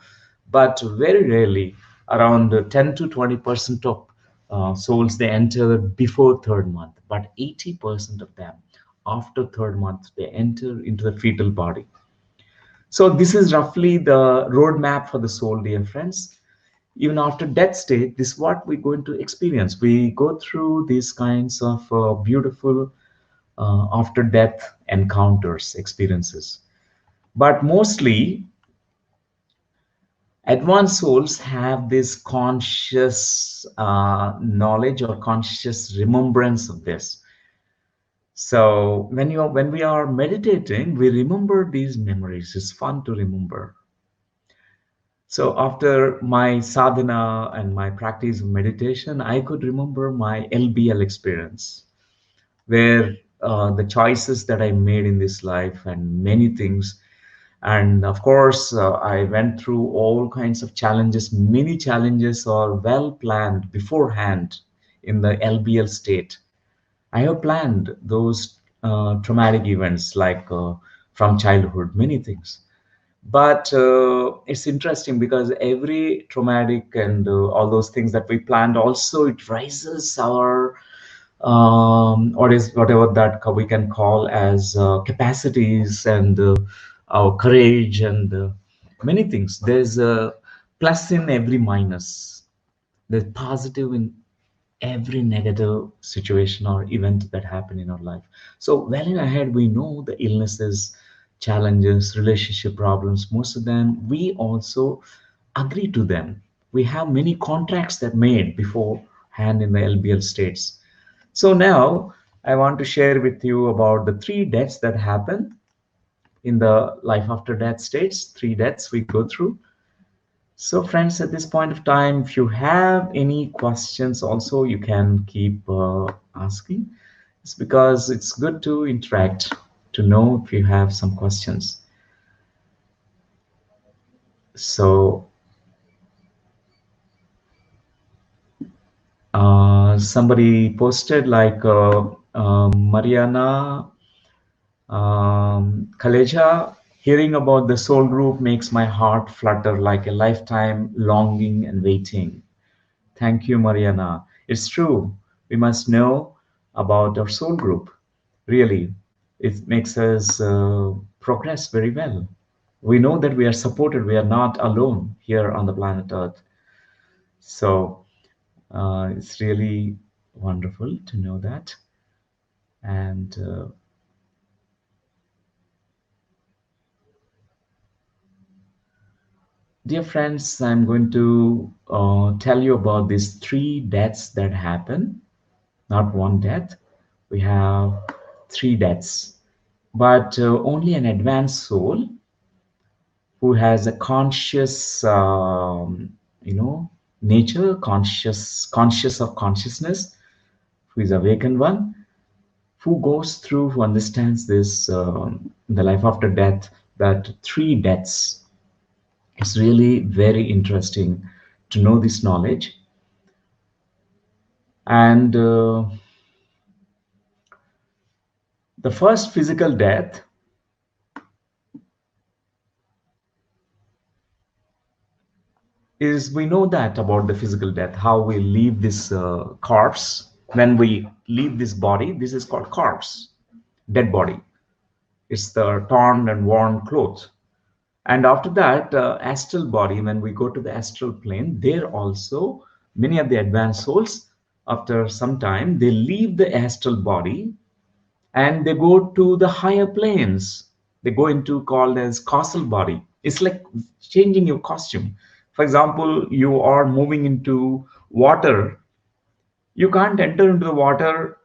but very rarely around 10 to 20% of souls they enter before third month, but 80% of them after third month they enter into the fetal body. So this is roughly the roadmap for the soul, dear friends. Even after death state, this is what we're going to experience. We go through these kinds of beautiful after death encounters, experiences. But mostly, advanced souls have this conscious knowledge or conscious remembrance of this. So when we are meditating, we remember these memories. It's fun to remember. So after my sadhana and my practice of meditation, I could remember my LBL experience, where the choices that I made in this life and many things. And of course, I went through all kinds of challenges. Many challenges are well planned beforehand in the LBL state. I have planned those traumatic events like from childhood, many things. But it's interesting because every traumatic and all those things that we planned also it raises our what is whatever that we can call as capacities and our courage and many things. There's a plus in every minus. There's positive in every negative situation or event that happen in our life. So well in ahead, we know the illnesses, challenges, relationship problems. Most of them we also agree to them. We have many contracts that made beforehand in the LBL states. So now I want to share with you about the three deaths that happen in the life after death states. Three deaths we go through. So, friends, at this point of time, if you have any questions, also you can keep asking. It's because it's good to interact to know if you have some questions. So, somebody posted like Mariana Kaleja, hearing about the soul group makes my heart flutter like a lifetime longing and waiting. Thank you, Mariana. It's true. We must know about our soul group. Really, it makes us progress very well. We know that we are supported. We are not alone here on the planet Earth. So it's really wonderful to know that. And dear friends, I'm going to tell you about these three deaths that happen. Not one death. We have three deaths, but only an advanced soul who has a conscious, nature, conscious of consciousness, who is awakened one, who goes through, who understands this, the life after death, that three deaths. It's really very interesting to know this knowledge. And the first physical death is we know that about the physical death, how we leave this corpse. When we leave this body, this is called corpse, dead body. It's the torn and worn clothes. And after that, astral body, when we go to the astral plane, there also many of the advanced souls, after some time, they leave the astral body and they go to the higher planes. They go into called as causal body. It's like changing your costume. For example, you are moving into water. You can't enter into the water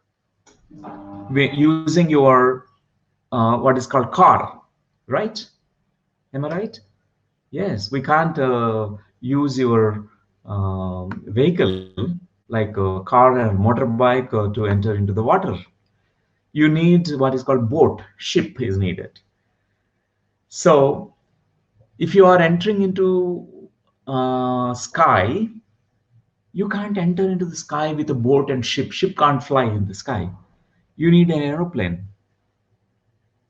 using your what is called car, right? Am I right? Yes, we can't use your vehicle like a car and motorbike to enter into the water. You need what is called boat, ship is needed. So if you are entering into sky, you can't enter into the sky with a boat and ship. Ship can't fly in the sky. You need an aeroplane.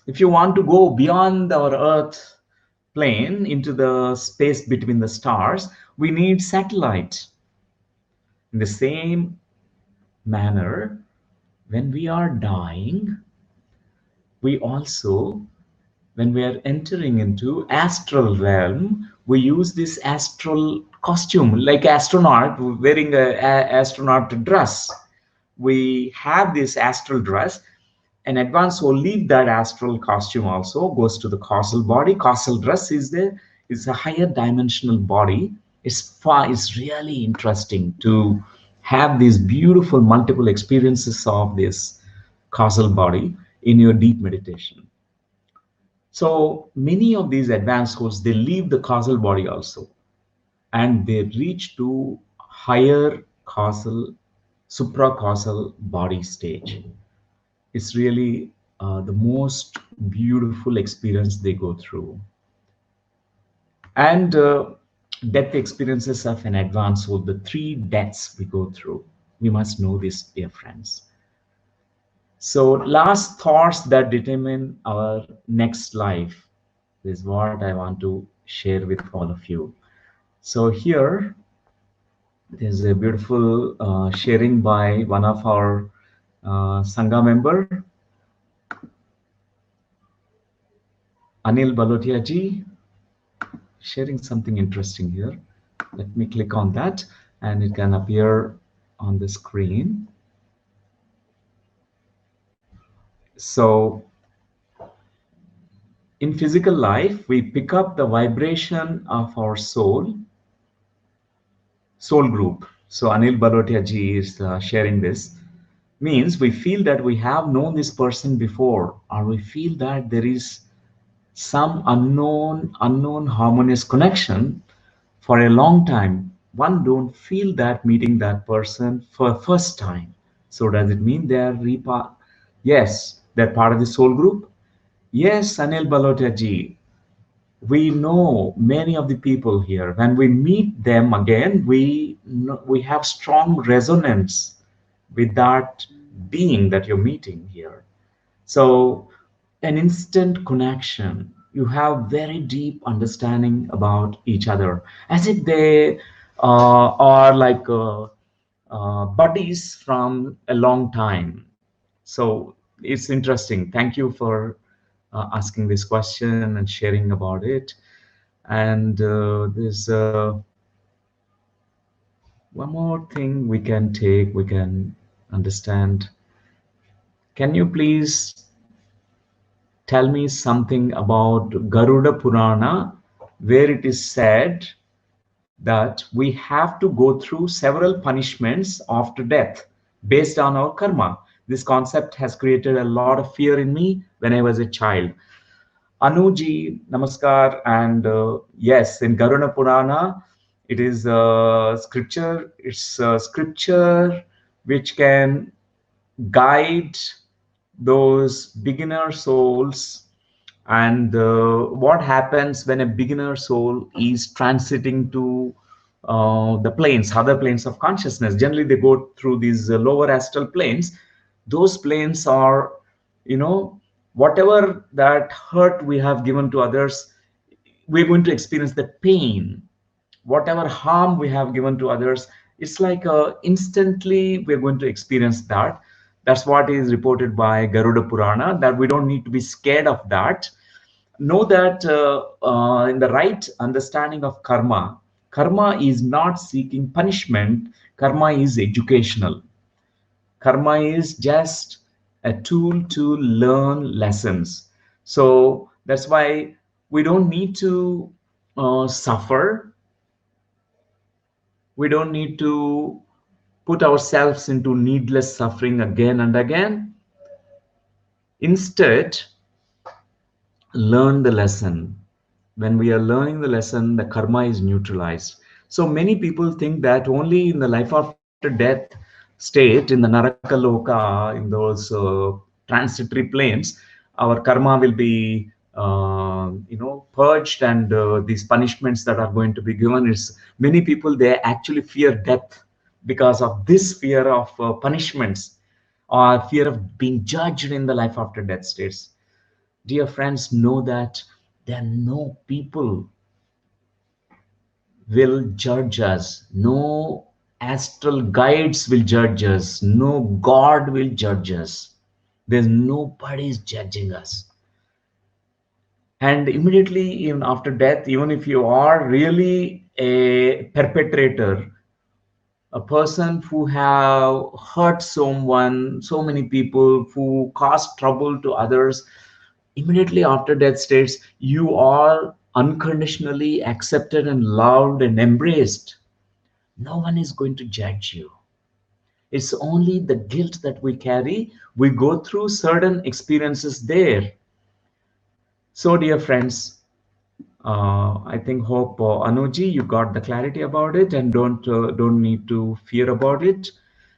If you want to go beyond our Earth plane into the space between the stars, we need satellite. In the same manner, when we are dying, we also, when we are entering into astral realm, we use this astral costume like astronaut wearing a astronaut dress. We have this astral dress. An advanced soul leave that astral costume, also goes to the causal body. Causal dress is a higher dimensional body. It's really interesting to have these beautiful multiple experiences of this causal body in your deep meditation. So many of these advanced souls, they leave the causal body also, and they reach to higher causal, supracausal body stage. It's really the most beautiful experience they go through. And death experiences of an advanced soul, the three deaths we go through. We must know this, dear friends. So, last thoughts that determine our next life is what I want to share with all of you. So, here there's a beautiful sharing by one of our Sangha member, Anil Balotia ji, sharing something interesting here. Let me click on that and it can appear on the screen. So in physical life, we pick up the vibration of our soul group. So Anil Balotia ji is sharing this. Means we feel that we have known this person before, or we feel that there is some unknown harmonious connection for a long time. One don't feel that meeting that person for first time. So does it mean they are yes, they're part of the soul group? Yes, Anil Balotia ji, we know many of the people here. When we meet them again, we have strong resonance with that being that you're meeting here. So an instant connection. You have very deep understanding about each other, as if they are like buddies from a long time. So it's interesting. Thank you for asking this question and sharing about it. And there's one more thing we can take, we can understand. Can you please tell me something about Garuda Purana, where it is said that we have to go through several punishments after death based on our karma. This concept has created a lot of fear in me when I was a child. Anuji, namaskar. And yes, in Garuda Purana, it is scripture. It's scripture which can guide those beginner souls. And what happens when a beginner soul is transiting to the planes, other planes of consciousness? Generally they go through these lower astral planes. Those planes are, whatever that hurt we have given to others, we're going to experience the pain. Whatever harm we have given to others, it's like instantly we're going to experience that. That's what is reported by Garuda Purana, that we don't need to be scared of that. Know that in the right understanding of karma is not seeking punishment. Karma is educational. Karma is just a tool to learn lessons. So that's why we don't need to suffer. We don't need to put ourselves into needless suffering again and again. Instead, learn the lesson. When we are learning the lesson, the karma is neutralized. So many people think that only in the life after death state, in the Narakaloka, in those transitory planes, our karma will be, purged, and these punishments that are going to be given is many people they actually fear death because of this fear of punishments or fear of being judged in the life after death states. Dear friends, know that there are no people will judge us. No astral guides will judge us. No God will judge us. There's nobody is judging us. And immediately, even after death, even if you are really a perpetrator, a person who have hurt someone, so many people, who caused trouble to others, immediately after death states, you are unconditionally accepted and loved and embraced. No one is going to judge you. It's only the guilt that we carry. We go through certain experiences there. So, dear friends, I think hope Anuji, you got the clarity about it, and don't need to fear about it.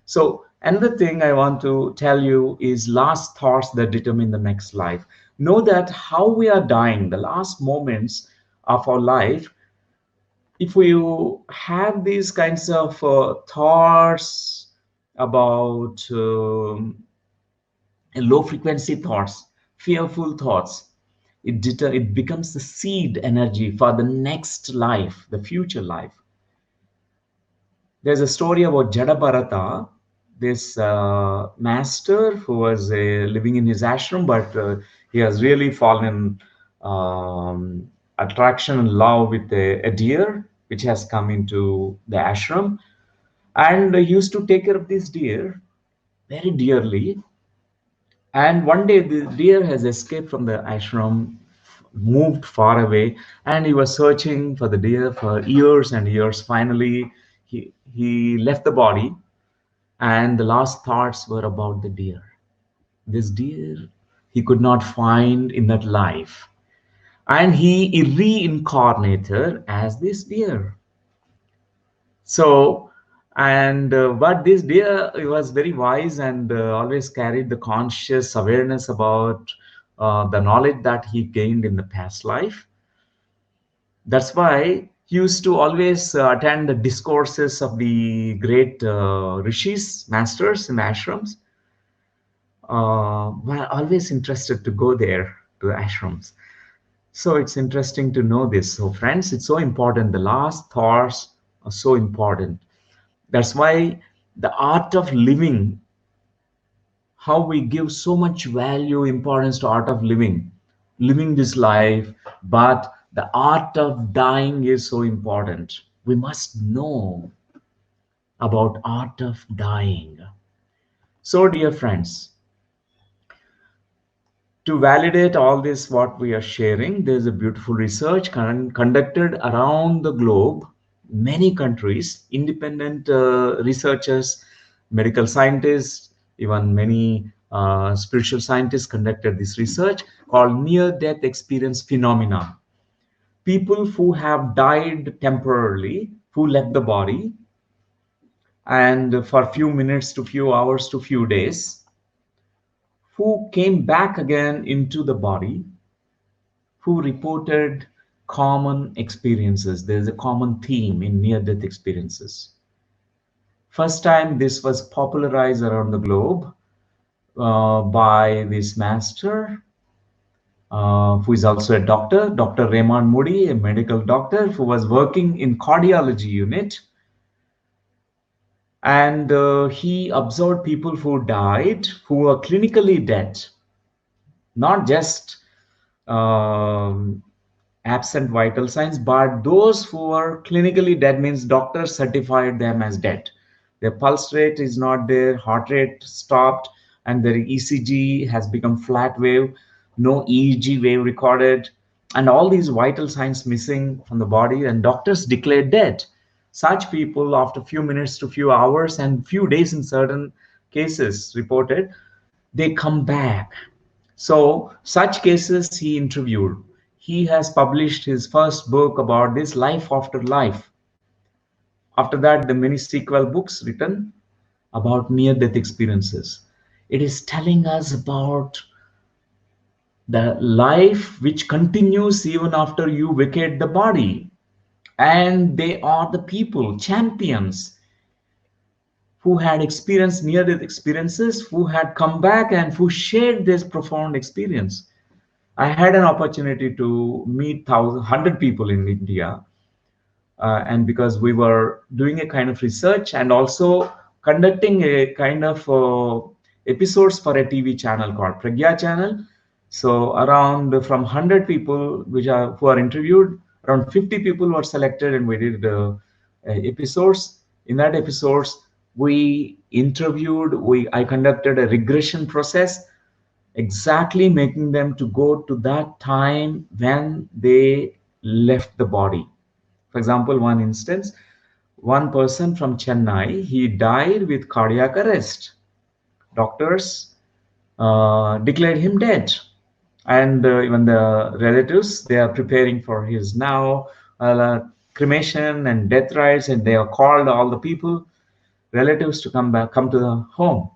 So another thing I want to tell you is last thoughts that determine the next life. Know that how we are dying, the last moments of our life, if you have these kinds of thoughts about low frequency thoughts, fearful thoughts, it becomes the seed energy for the next life, the future life. There's a story about Jada, this master who was living in his ashram, but he has really fallen attraction and love with a deer which has come into the ashram, and he used to take care of this deer very dearly. And one day the deer has escaped from the ashram, moved far away, and he was searching for the deer for years and years. Finally, he left the body, and the last thoughts were about the deer. This deer he could not find in that life, and he reincarnated as this deer. So, and but this deer was very wise and always carried the conscious awareness about the knowledge that he gained in the past life. That's why he used to always attend the discourses of the great rishis, masters in the ashrams. Were always interested to go there to the ashrams. So it's interesting to know this. So, friends, it's so important. The last thoughts are so important. That's why the art of living, how we give so much value, importance to art of living this life, but the art of dying is so important. We must know about art of dying. So, dear friends, to validate all this what we are sharing, there's a beautiful research conducted around the globe, many countries, independent researchers, medical scientists, even many spiritual scientists conducted this research called near death experience phenomena. People who have died temporarily, who left the body, and for a few minutes to few hours to few days, who came back again into the body, who reported common experiences. There's a common theme in near death experiences. First time this was popularized around the globe by this master, who is also a doctor, Dr. Raymond Moody, a medical doctor who was working in cardiology unit. And he observed people who died, who were clinically dead, not just um, absent vital signs, but those who are clinically dead means doctors certified them as dead. Their pulse rate is not there, heart rate stopped, and their ECG has become flat wave, no EEG wave recorded, and all these vital signs missing from the body, and doctors declared dead. Such people, after few minutes to few hours and few days in certain cases reported, they come back. So such cases he interviewed. He has published his first book about this, life after life. After that, the many sequel books written about near death experiences. It is telling us about the life which continues even after you vacate the body. And they are the people, champions, who had experienced near death experiences, who had come back and who shared this profound experience. I had an opportunity to meet 1,100 people in India, and because we were doing a kind of research and also conducting a kind of episodes for a TV channel called Pragya channel. So around from 100 people who are interviewed, around 50 people were selected, and we did episodes. In that episodes, I conducted a regression process, exactly making them to go to that time when they left the body. For example, one instance, one person from Chennai, he died with cardiac arrest. Doctors declared him dead, and even the relatives, they are preparing for his now cremation and death rites, and they are called all the people, relatives, to come to the home.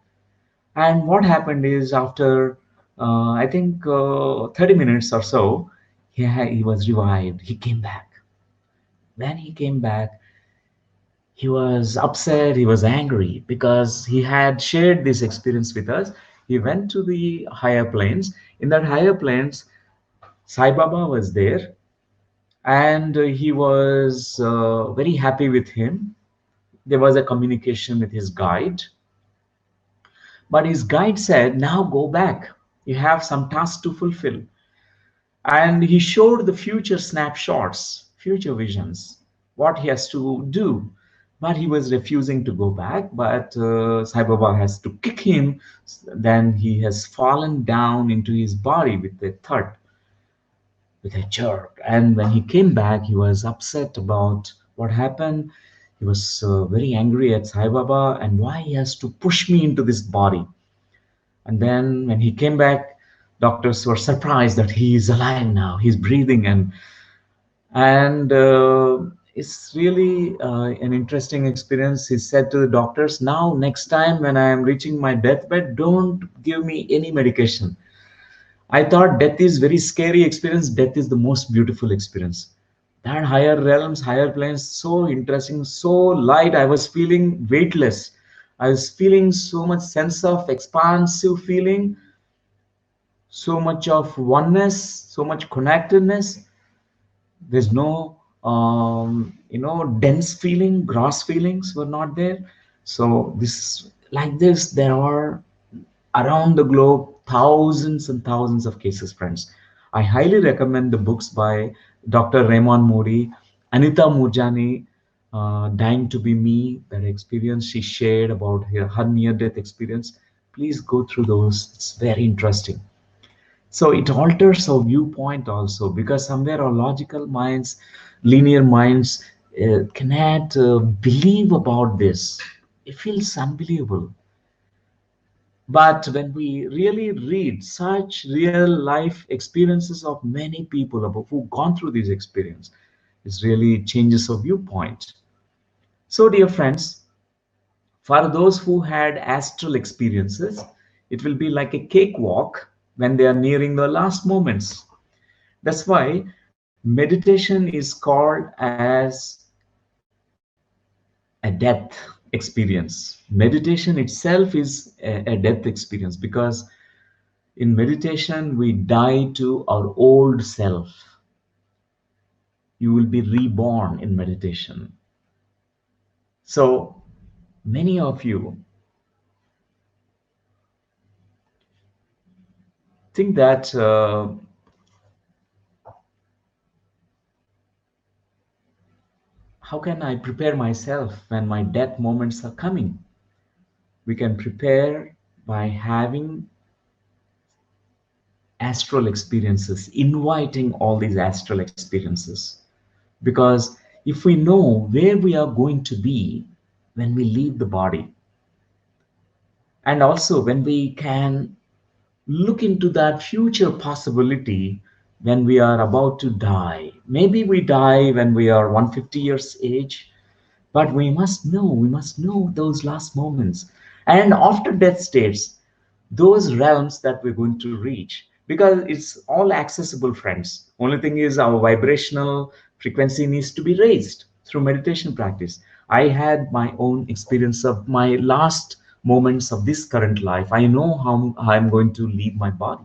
And what happened is, after I think 30 minutes or so, he was revived. He came back. When he came back, he was upset, he was angry because he had shared this experience with us. He went to the higher planes. In that higher planes, Sai Baba was there, and he was very happy with him. There was a communication with his guide, but his guide said, now go back, you have some tasks to fulfill. And he showed the future snapshots, future visions, what he has to do. But he was refusing to go back. But Sai Baba has to kick him. Then he has fallen down into his body with a thud, with a jerk. And when he came back, he was upset about what happened. He was very angry at Sai Baba and why he has to push me into this body. And then when he came back, doctors were surprised that he is alive now. He's breathing, and it's really an interesting experience. He said to the doctors, "Now, next time when I am reaching my deathbed, don't give me any medication." I thought death is very scary experience. Death is the most beautiful experience. That higher realms, higher planes, so interesting, so light. I was feeling weightless. I was feeling so much sense of expansive feeling, so much of oneness, so much connectedness. There's no dense feeling, gross feelings were not there. So this, like this, there are around the globe thousands and thousands of cases, friends. I highly recommend the books by Dr. Raymond Moody, Anita Murjani, Dying to Be Me, that experience she shared about her near death experience. Please go through those, it's very interesting. So it alters our viewpoint also, because somewhere our logical minds, linear minds, cannot believe about this. It feels unbelievable. But when we really read such real life experiences of many people about who've gone through this experience, it really changes our viewpoint. So, dear friends, for those who had astral experiences, it will be like a cakewalk when they are nearing the last moments. That's why meditation is called as a death experience. Meditation itself is a death experience, because in meditation we die to our old self. You will be reborn in meditation. So many of you think that how can I prepare myself when my death moments are coming? We can prepare by having astral experiences, inviting all these astral experiences. Because if we know where we are going to be when we leave the body, and also when we can look into that future possibility when we are about to die. Maybe we die when we are 150 years age, but we must know those last moments. And after death states, those realms that we're going to reach, because it's all accessible, friends. Only thing is our vibrational frequency needs to be raised through meditation practice. I had my own experience of my last moments of this current life. I know how I'm going to leave my body,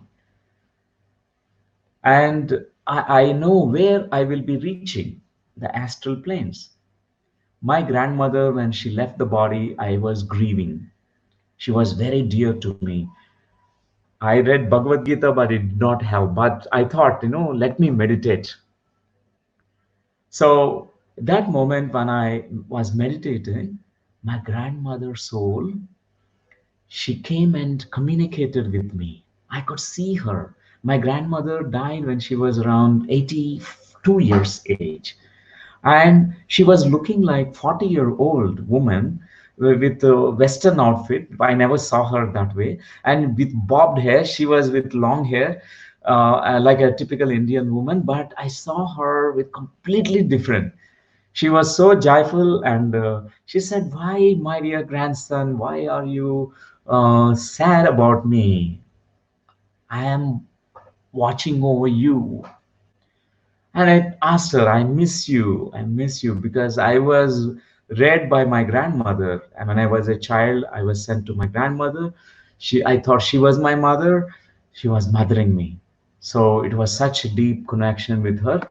and I know where I will be reaching the astral planes. My grandmother, when she left the body, I was grieving. She was very dear to me. I read Bhagavad Gita, but it did not help. But I thought, let me meditate. So that moment when I was meditating, my grandmother's soul, she came and communicated with me. I could see her. My grandmother died when she was around 82 years age, and she was looking like 40-year-old woman with a western outfit. I never saw her that way, and with bobbed hair. She was with long hair, like a typical Indian woman, but I saw her with completely different. She was so joyful, and she said, "Why, my dear grandson, why are you sad about me? I am watching over you." And I asked her, I miss you, because I was reared by my grandmother. And when I was a child, I was sent to my grandmother. I thought she was my mother. She was mothering me. So it was such a deep connection with her.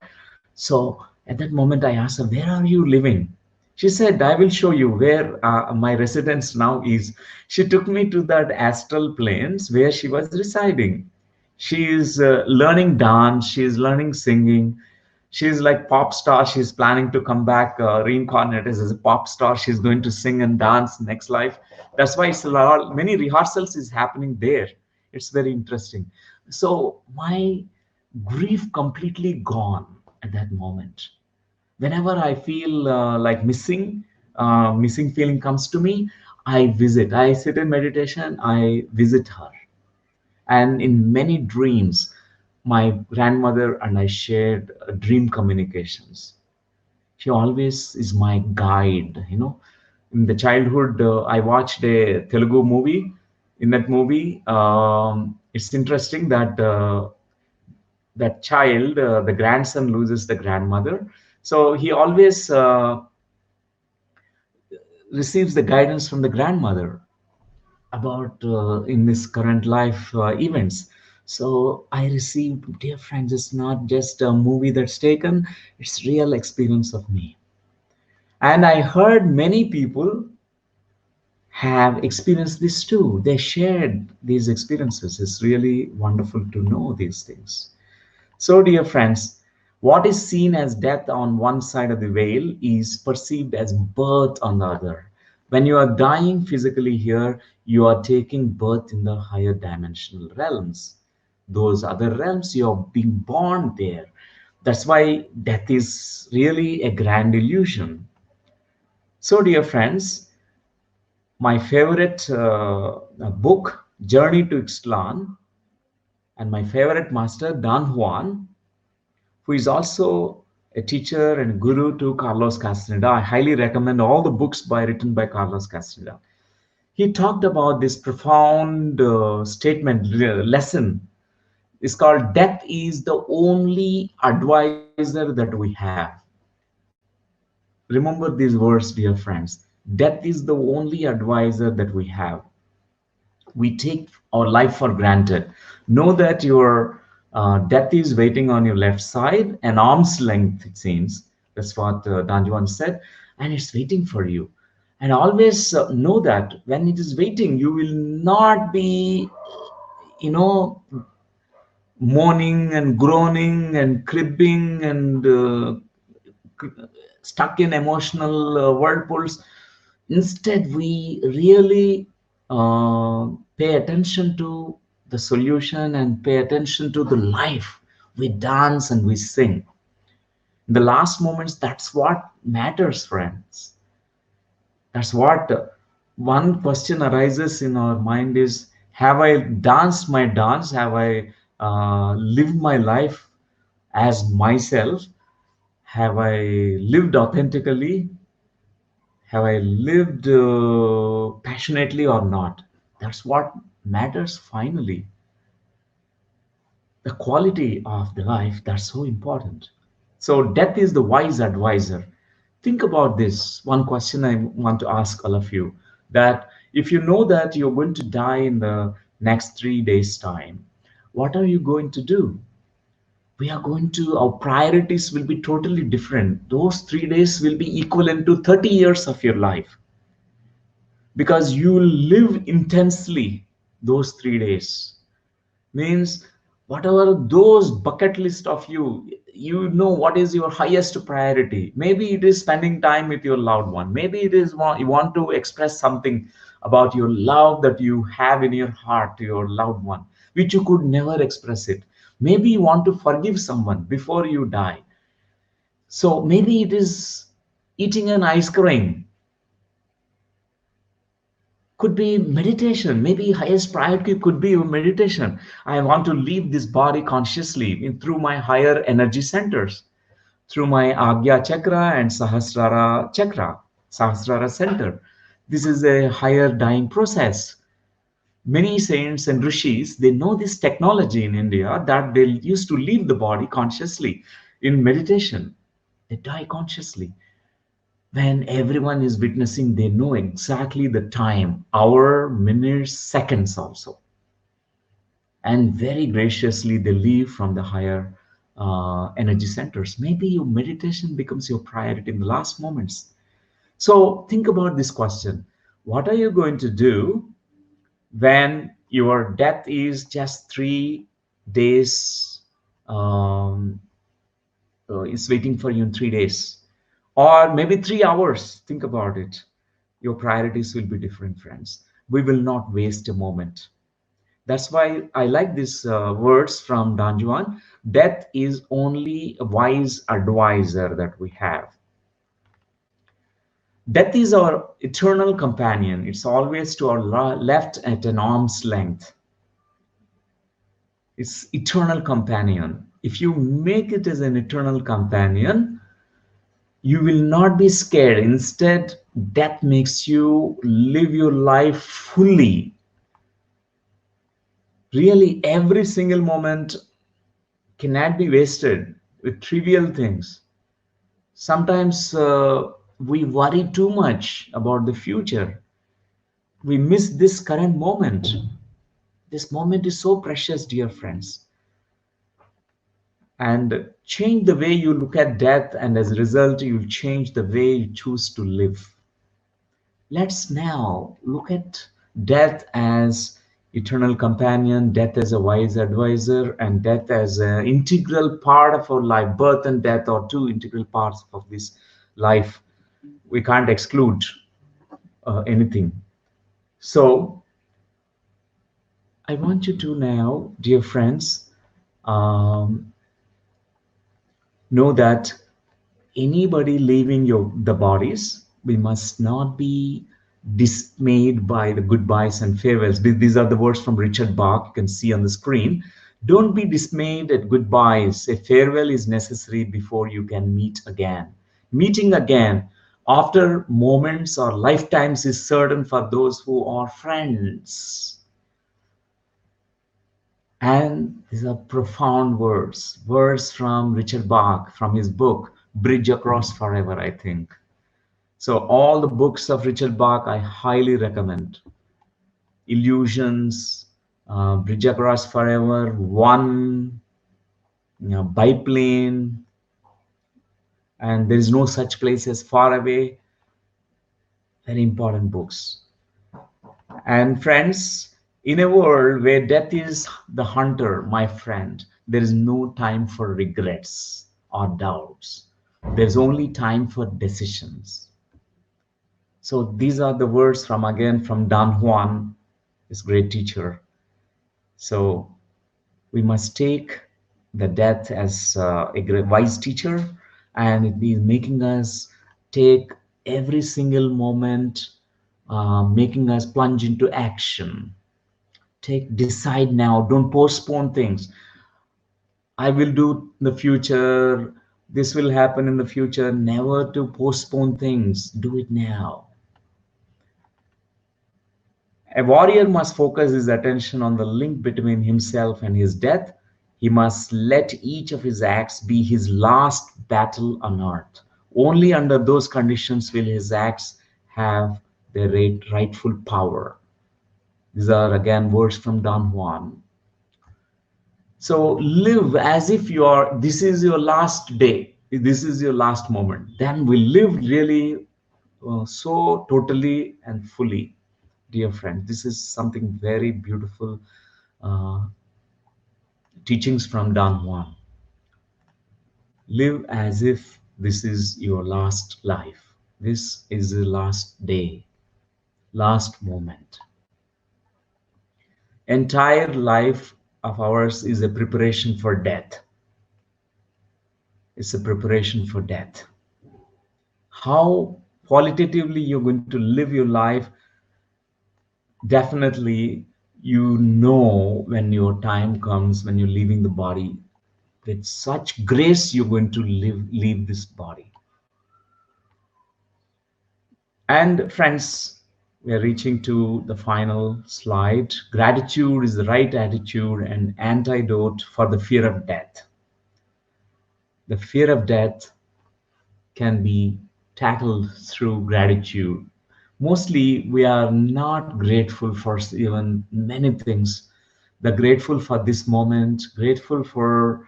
So at that moment, I asked her, "Where are you living?" She said, "I will show you where my residence now is." She took me to that astral planes where she was residing. She is learning dance, she is learning singing. She's like pop star. She's planning to come back reincarnated as a pop star. She's going to sing and dance next life. That's why it's a lot, many rehearsals is happening there. It's very interesting. So my grief completely gone at that moment. Whenever I feel like missing feeling comes to me, I sit in meditation, I visit her. And in many dreams, my grandmother and I shared dream communications. She always is my guide. In the childhood, I watched a Telugu movie. In that movie, it's interesting that that child, the grandson, loses the grandmother. So he always receives the guidance from the grandmother about in this current life events. So I received, dear friends, it's not just a movie that's taken, it's real experience of me. And I heard many people have experienced this too. They shared these experiences. It's really wonderful to know these things. So, dear friends, what is seen as death on one side of the veil is perceived as birth on the other. When you are dying physically here, you are taking birth in the higher dimensional realms. Those other realms, you are being born there. That's why death is really a grand illusion. So, dear friends, my favorite book, Journey to Ixtlan, and my favorite master, Don Juan, who is also a teacher and guru to Carlos Castaneda. I highly recommend all the books written by Carlos Castaneda. He talked about this profound statement, lesson. It's called "Death is the only advisor that we have." Remember these words, dear friends. Death is the only advisor that we have. We take our life for granted. Know that your death is waiting on your left side, an arm's length, it seems. That's what Danjuan said, and it's waiting for you. And always know that when it is waiting, you will not be, you know, moaning and groaning and cribbing and stuck in emotional whirlpools. Instead, we really pay attention to the solution and pay attention to the life. We dance and we sing. In the last moments, that's what matters, friends. That's what one question arises in our mind is, have I danced my dance? Have I lived my life as myself? Have I lived authentically? Have I lived passionately or not? That's what matters finally. The quality of the life, that's so important. So death is the wise advisor. Think about this. One question I want to ask all of you, that if you know that you're going to die in the next 3 days time, what are you going to do? We are going to, our priorities will be totally different. Those 3 days will be equivalent to 30 years of your life, because you will live intensely those 3 days. Means whatever those bucket list of you, you know what is your highest priority. Maybe it is spending time with your loved one. Maybe it is you want to express something about your love that you have in your heart to your loved one, which you could never express it. Maybe you want to forgive someone before you die. So maybe it is eating an ice cream, could be meditation. Maybe highest priority could be meditation. I want to leave this body consciously through my higher energy centers, through my Agya chakra and Sahasrara chakra, Sahasrara center. This is a higher dying process. Many saints and rishis, they know this technology in India, that they used to leave the body consciously in meditation. They die consciously. When everyone is witnessing, they know exactly the time, hour, minutes, seconds also. And very graciously, they leave from the higher energy centers. Maybe your meditation becomes your priority in the last moments. So think about this question. What are you going to do when your death is just 3 days, um, is waiting for you in 3 days, or maybe 3 hours? Think about it. Your priorities will be different, friends. We will not waste a moment. That's why I like these words from Don Juan. Death is only a wise advisor that we have. Death is our eternal companion. It's always to our left at an arm's length. It's eternal companion. If you make it as an eternal companion, you will not be scared. Instead, death makes you live your life fully. Really, every single moment cannot be wasted with trivial things. Sometimes we worry too much about the future. We miss this current moment. This moment is so precious, dear friends. And change the way you look at death, and as a result, you'll change the way you choose to live. Let's now look at death as eternal companion, death as a wise advisor, and death as an integral part of our life. Birth and death are two integral parts of this life. We can't exclude anything. So, I want you to now, dear friends, um, know that anybody leaving the bodies, we must not be dismayed by the goodbyes and farewells. These are the words from Richard Bach, you can see on the screen. Don't be dismayed at goodbyes. A farewell is necessary before you can meet again. Meeting again after moments or lifetimes is certain for those who are friends. And these are profound words, words from Richard Bach, from his book, Bridge Across Forever, I think. So, all the books of Richard Bach, I highly recommend. Illusions, Bridge Across Forever, One, Biplane, and There is No Such Place as Far Away. Very important books. And friends, in a world where death is the hunter, my friend, there is no time for regrets or doubts. There's only time for decisions. So these are the words from again from Don Juan, this great teacher. So we must take the death as a great wise teacher, and it is making us take every single moment, making us plunge into action. Take decide now. Don't postpone things. I will do in the future. This will happen in the future. Never to postpone things. Do it now. A warrior must focus his attention on the link between himself and his death. He must let each of his acts be his last battle on earth. Only under those conditions will his acts have their rightful power. These are again words from Don Juan. So live as if this is your last day, this is your last moment. Then we live really so totally and fully, dear friend. This is something very beautiful uh, teachings from Don Juan. Live as if this is your last life. This is the last day, last moment. Entire life of ours is a preparation for death. It's a preparation for death. How qualitatively you're going to live your life, definitely you know when your time comes, when you're leaving the body, with such grace you're going to leave this body. And friends, we are reaching to the final slide. Gratitude is the right attitude and antidote for the fear of death. The fear of death can be tackled through gratitude. Mostly, we are not grateful for even many things. They're grateful for this moment, grateful for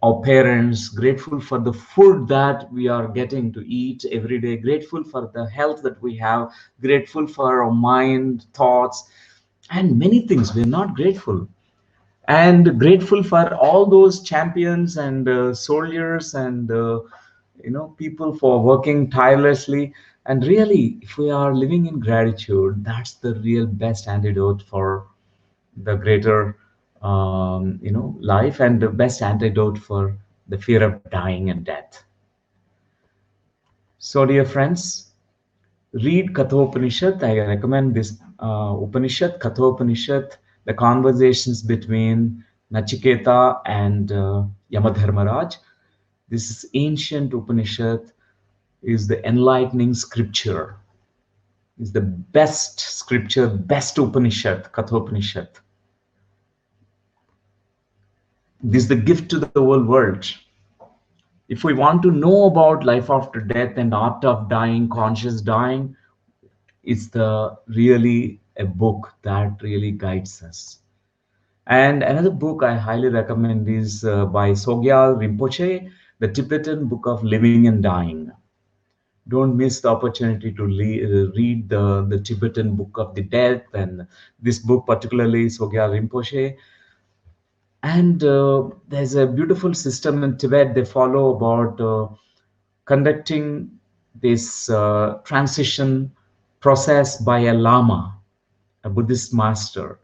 our parents, grateful for the food that we are getting to eat every day, grateful for the health that we have, grateful for our mind, thoughts, and many things. We're not grateful. And grateful for all those champions and soldiers and people for working tirelessly. And really, if we are living in gratitude, that's the real best antidote for the greater life, and the best antidote for the fear of dying and death. So dear friends, read Kathopanishad. I recommend this Upanishad, Kathopanishad, the conversations between Nachiketa and Yamadharmaraj. This is ancient Upanishad, is the enlightening scripture, is the best scripture, best Upanishad, Kathopanishad. This is the gift to the whole world. If we want to know about life after death and art of dying, conscious dying, it's the really a book that really guides us. And another book I highly recommend is by Sogyal Rinpoche, the Tibetan Book of Living and Dying. Don't miss the opportunity to read the Tibetan Book of the Death, and this book, particularly Sogyal Rinpoche. And there's a beautiful system in Tibet they follow about conducting this transition process by a lama, a Buddhist master,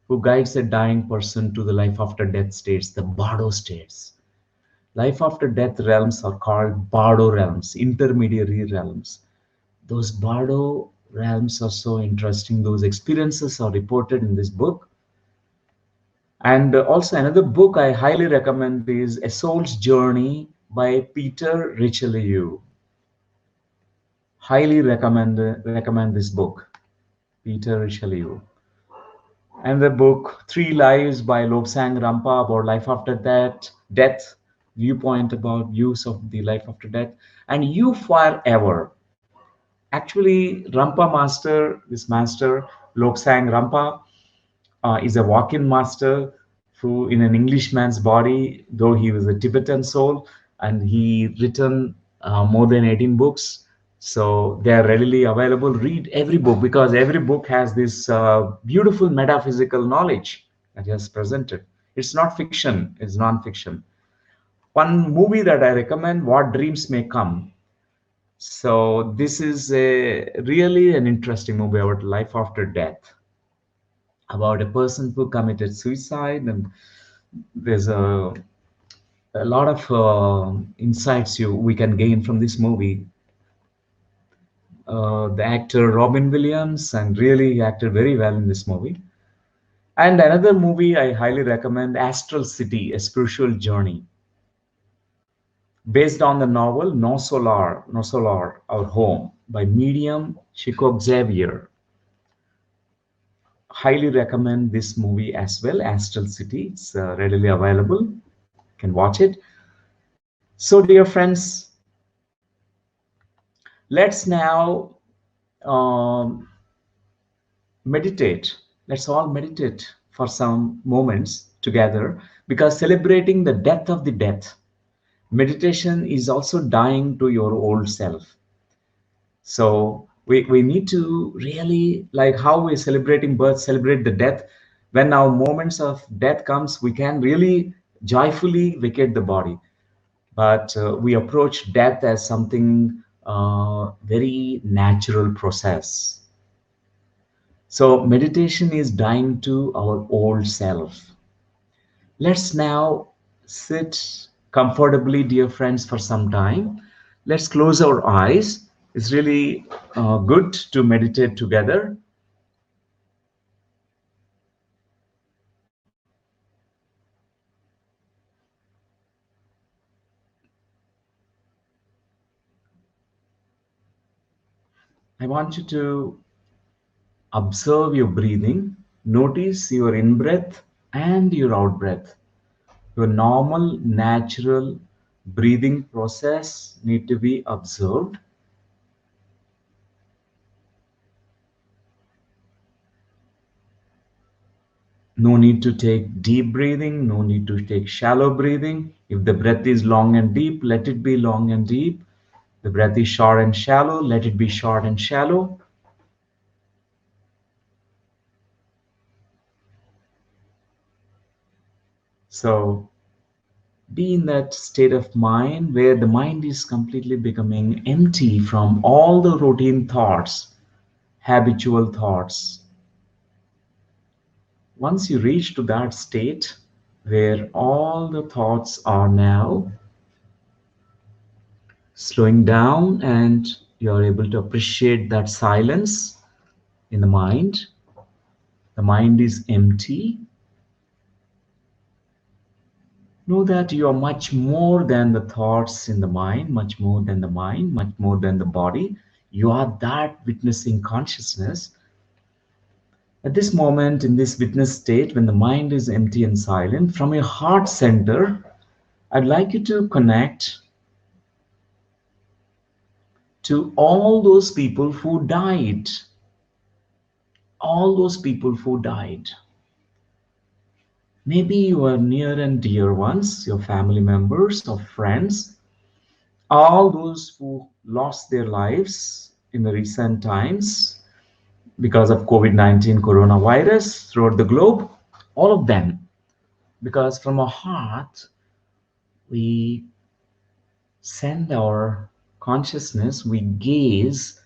who guides a dying person to the life after death states, the Bardo states. Life after death realms are called Bardo realms, intermediary realms. Those Bardo realms are so interesting. Those experiences are reported in this book. And also another book I highly recommend is A Soul's Journey by Peter Richelieu. Highly recommend this book, Peter Richelieu. And the book Three Lives by Lobsang Rampa about life after death, viewpoint about views of the life after death, and You Forever. Actually, Rampa master, this master, Lobsang Rampa, is a walk-in master who, in an Englishman's body, though he was a Tibetan soul, and he written more than 18 books. So they are readily available. Read every book, because every book has this beautiful metaphysical knowledge that he has presented. It's not fiction; it's non-fiction. One movie that I recommend: What Dreams May Come. So this is a really an interesting movie about life after death, about a person who committed suicide, and there's a lot of insights you we can gain from this movie. The actor Robin Williams and really he acted very well in this movie. And another movie I highly recommend, Astral City, A Spiritual Journey, based on the novel No Solar, Our Home by medium Chico Xavier. Highly recommend this movie as well, Astral City. It's readily available. You can watch it. So, dear friends, let's now um, meditate. Let's all meditate for some moments together because celebrating the death of the death, meditation is also dying to your old self. So we need to really, like how we're celebrating birth, celebrate the death. When our moments of death comes, we can really joyfully vacate the body. But we approach death as something very natural process. So meditation is dying to our old self. Let's now sit comfortably, dear friends, for some time. Let's close our eyes. It's really good to meditate together. I want you to observe your breathing. Notice your in breath and your out breath. Your normal, natural breathing process need to be observed. No need to take deep breathing, no need to take shallow breathing. If the breath is long and deep, let it be long and deep. The breath is short and shallow, let it be short and shallow. So be in that state of mind where the mind is completely becoming empty from all the routine thoughts, habitual thoughts. Once you reach to that state where all the thoughts are now slowing down and you're able to appreciate that silence in the mind is empty. Know that you are much more than the thoughts in the mind, much more than the mind, much more than the body. You are that witnessing consciousness. At this moment, in this witness state, when the mind is empty and silent, from your heart center, I'd like you to connect to all those people who died. All those people who died. Maybe your near and dear ones, your family members or friends, all those who lost their lives in the recent times because of COVID-19 coronavirus throughout the globe, all of them. Because from our heart, we send our consciousness, we gaze,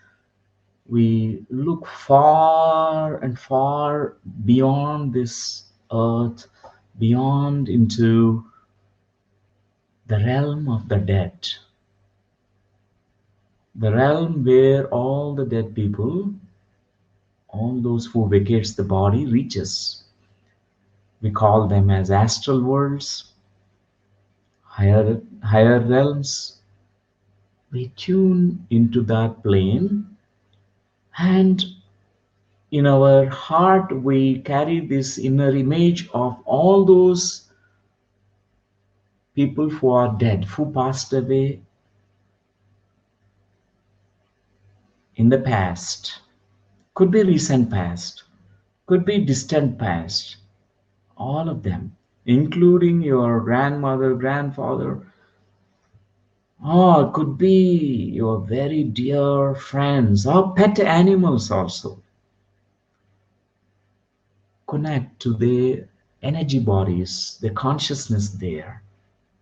we look far and far beyond this earth, beyond into the realm of the dead, the realm where all the dead people, all those who vacates the body reaches. We call them as astral worlds, higher realms. We tune into that plane, and in our heart we carry this inner image of all those people who are dead, who passed away in the past. Could be recent past, could be distant past, all of them, including your grandmother, grandfather. Oh, it could be your very dear friends or pet animals also. Connect to their energy bodies, their consciousness there.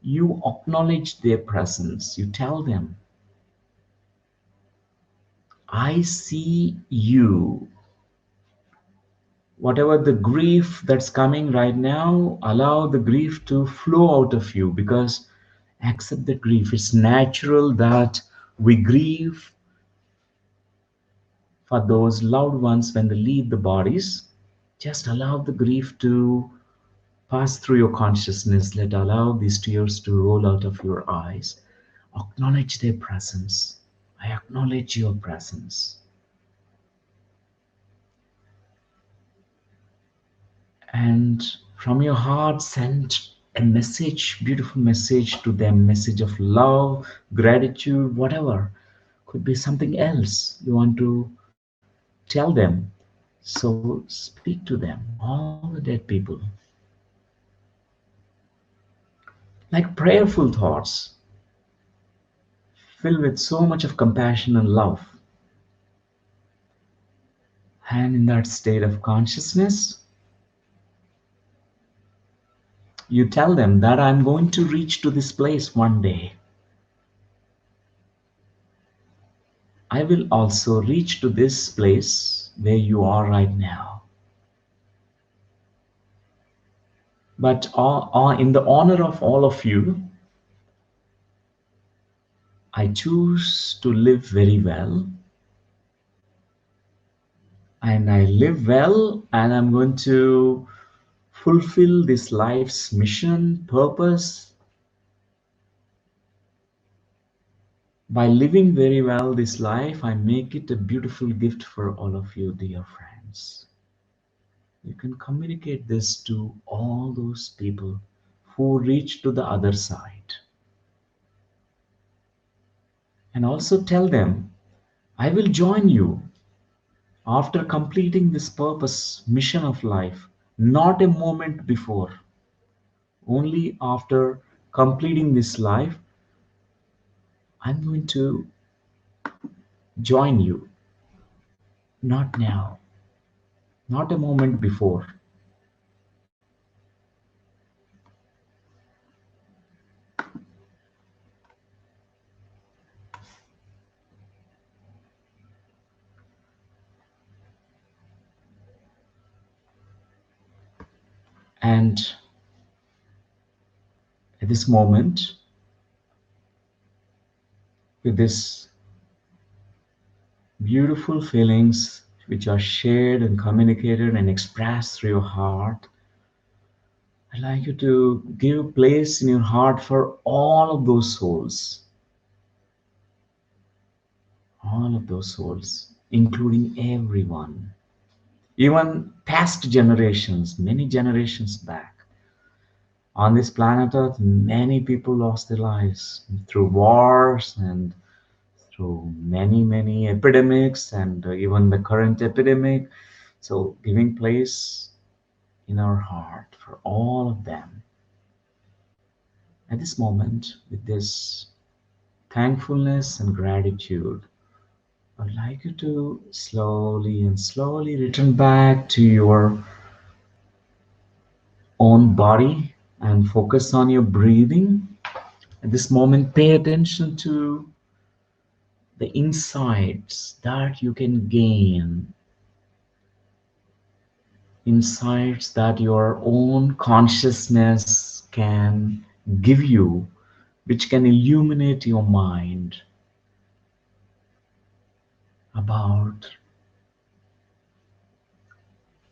You acknowledge their presence. You tell them, I see you. Whatever the grief that's coming right now, allow the grief to flow out of you because Accept the grief. It's natural that we grieve for those loved ones when they leave the bodies. Just allow the grief to pass through your consciousness. Let allow these tears to roll out of your eyes. Acknowledge their presence. I acknowledge your presence. And from your heart, send a message, beautiful message to them, message of love, gratitude, whatever. Could be something else you want to tell them. So speak to them, all the dead people, like prayerful thoughts, filled with so much of compassion and love. And in that state of consciousness, you tell them that I'm going to reach to this place one day. I will also reach to this place where you are right now. But in the honor of all of you, I choose to live very well. And I live well, and I'm going to fulfill this life's mission, purpose. By living very well this life, I make it a beautiful gift for all of you, dear friends. You can communicate this to all those people who reach to the other side. And also tell them, I will join you after completing this purpose, mission of life, not a moment before. Only after completing this life, I'm going to join you. Not now, not a moment before. And at this moment, with this beautiful feelings which are shared and communicated and expressed through your heart, I'd like you to give place in your heart for all of those souls, including everyone, even past generations, many generations back. On this planet Earth, many people lost their lives through wars and through many, many epidemics and even the current epidemic. So, giving place in our heart for all of them. At this moment, with this thankfulness and gratitude, I'd like you to slowly and slowly return back to your own body and focus on your breathing. At this moment, pay attention to the insights that you can gain, insights that your own consciousness can give you, which can illuminate your mind about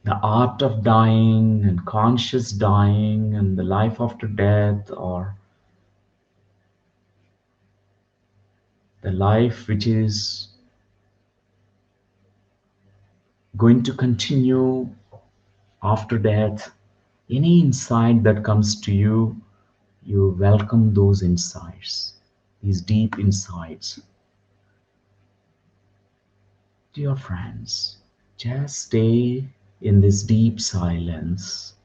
the art of dying and conscious dying and the life after death, or the life which is going to continue after death. Any insight that comes to you, you welcome those insights, these deep insights. Dear friends, just stay in this deep silence,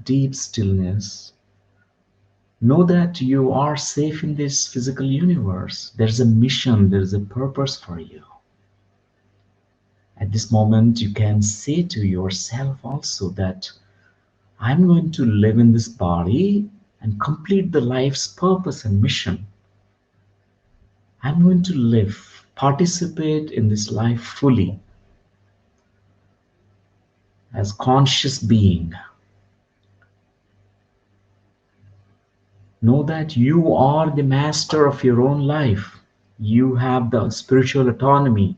deep stillness. Know that you are safe in this physical universe. There's a mission, there's a purpose for you. At this moment, you can say to yourself also that I'm going to live in this body and complete the life's purpose and mission. I'm going to live, participate in this life fully as conscious being. Know that you are the master of your own life. You have the spiritual autonomy.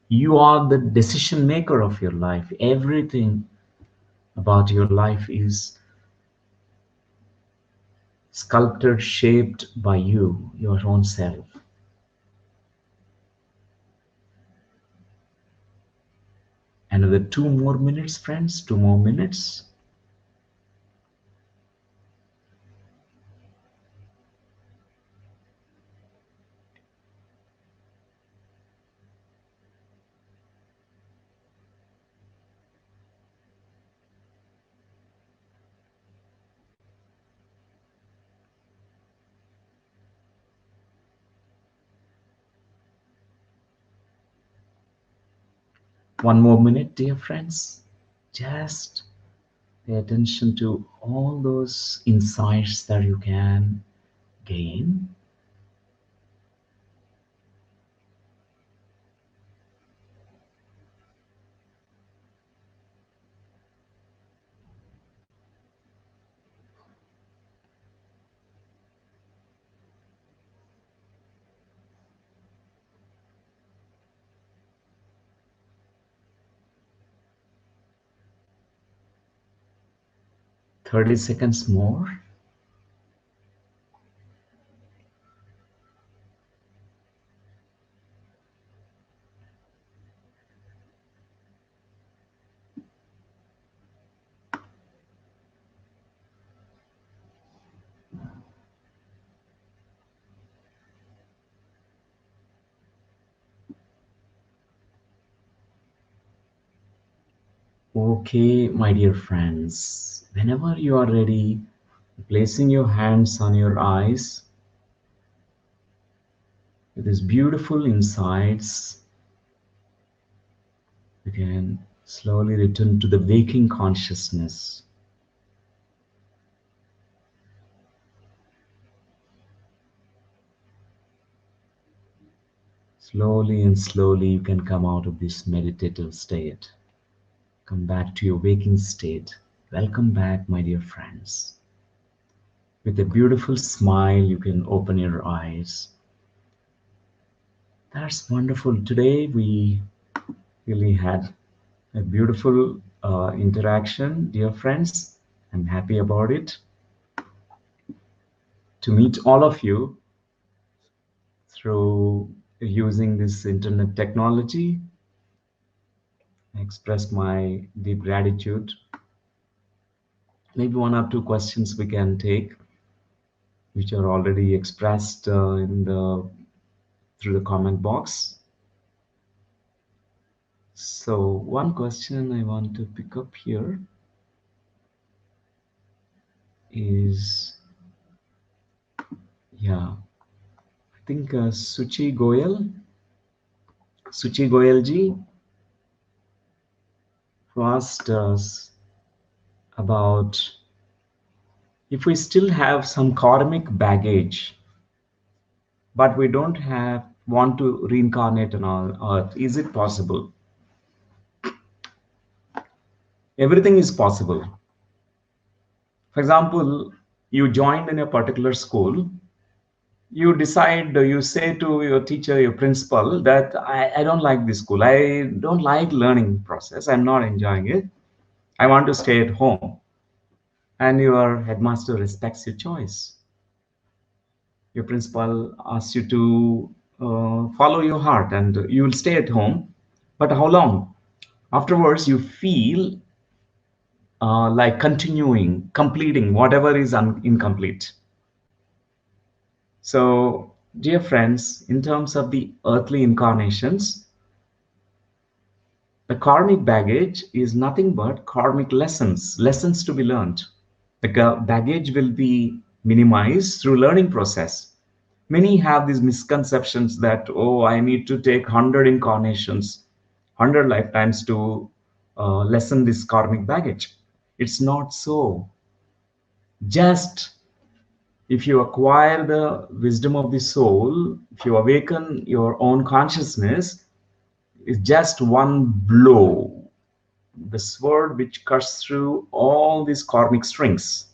You are the decision maker of your life. Everything about your life is sculpted, shaped by you, your own self. Another 2 more minutes, friends, 2 more minutes. One more minute, dear friends. Just pay attention to all those insights that you can gain. 30 seconds more. Okay, my dear friends, whenever you are ready, placing your hands on your eyes with these beautiful insights, you can slowly return to the waking consciousness. Slowly and slowly, you can come out of this meditative state. Come back to your waking state. Welcome back, my dear friends. With a beautiful smile, you can open your eyes. That's wonderful. Today, we really had a beautiful interaction, dear friends. I'm happy about it. To meet all of you through using this internet technology, I express my deep gratitude. Maybe one or two questions we can take, which are already expressed in the through the comment box. So one question I want to pick up here is, yeah, I think Suchi Goyal ji, who asked us about if we still have some karmic baggage, but we don't have want to reincarnate on earth. Is it possible? Everything is possible. For example, you joined in a particular school, you decide, you say to your teacher, your principal, that I don't like this school. I don't like learning process. I'm not enjoying it. I want to stay at home. And your headmaster respects your choice. Your principal asks you to follow your heart and you will stay at home. But how long? Afterwards, you feel like continuing, completing whatever is incomplete. So, dear friends, in terms of the earthly incarnations, the karmic baggage is nothing but karmic lessons, lessons to be learned. The baggage will be minimized through learning process. Many have these misconceptions that, oh, I need to take 100 incarnations, 100 lifetimes to lessen this karmic baggage. It's not so. Just if you acquire the wisdom of the soul, if you awaken your own consciousness, it's just one blow, the sword which cuts through all these karmic strings.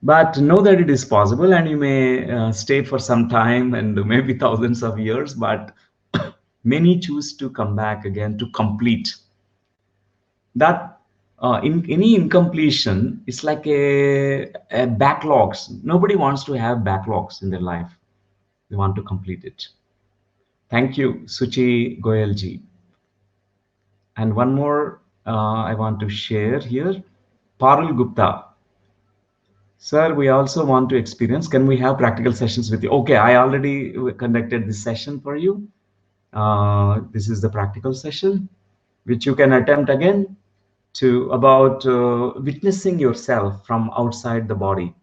But know that it is possible, and you may stay for some time and maybe thousands of years, but many choose to come back again to complete that. In any incompletion, it's like a backlogs. Nobody wants to have backlogs in their life. They want to complete it. Thank you, Suchi Goyalji. And one more I want to share here. Parul Gupta. Sir, we also want to experience. Can we have practical sessions with you? Okay, I already conducted this session for you. This is the practical session, which you can attempt again to about witnessing yourself from outside the body,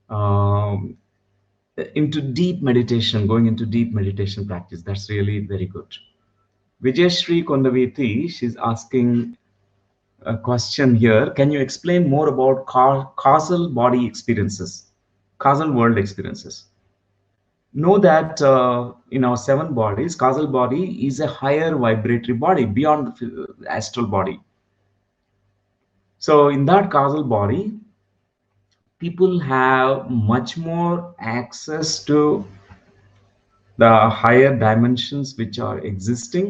um, into deep meditation, going into deep meditation practice. That's really very good. Vijayashri Kondaveti, she's asking a question here. Can you explain more about causal body experiences, causal world experiences? Know that in our seven bodies, causal body is a higher vibratory body beyond the astral body. So in that causal body, people have much more access to the higher dimensions which are existing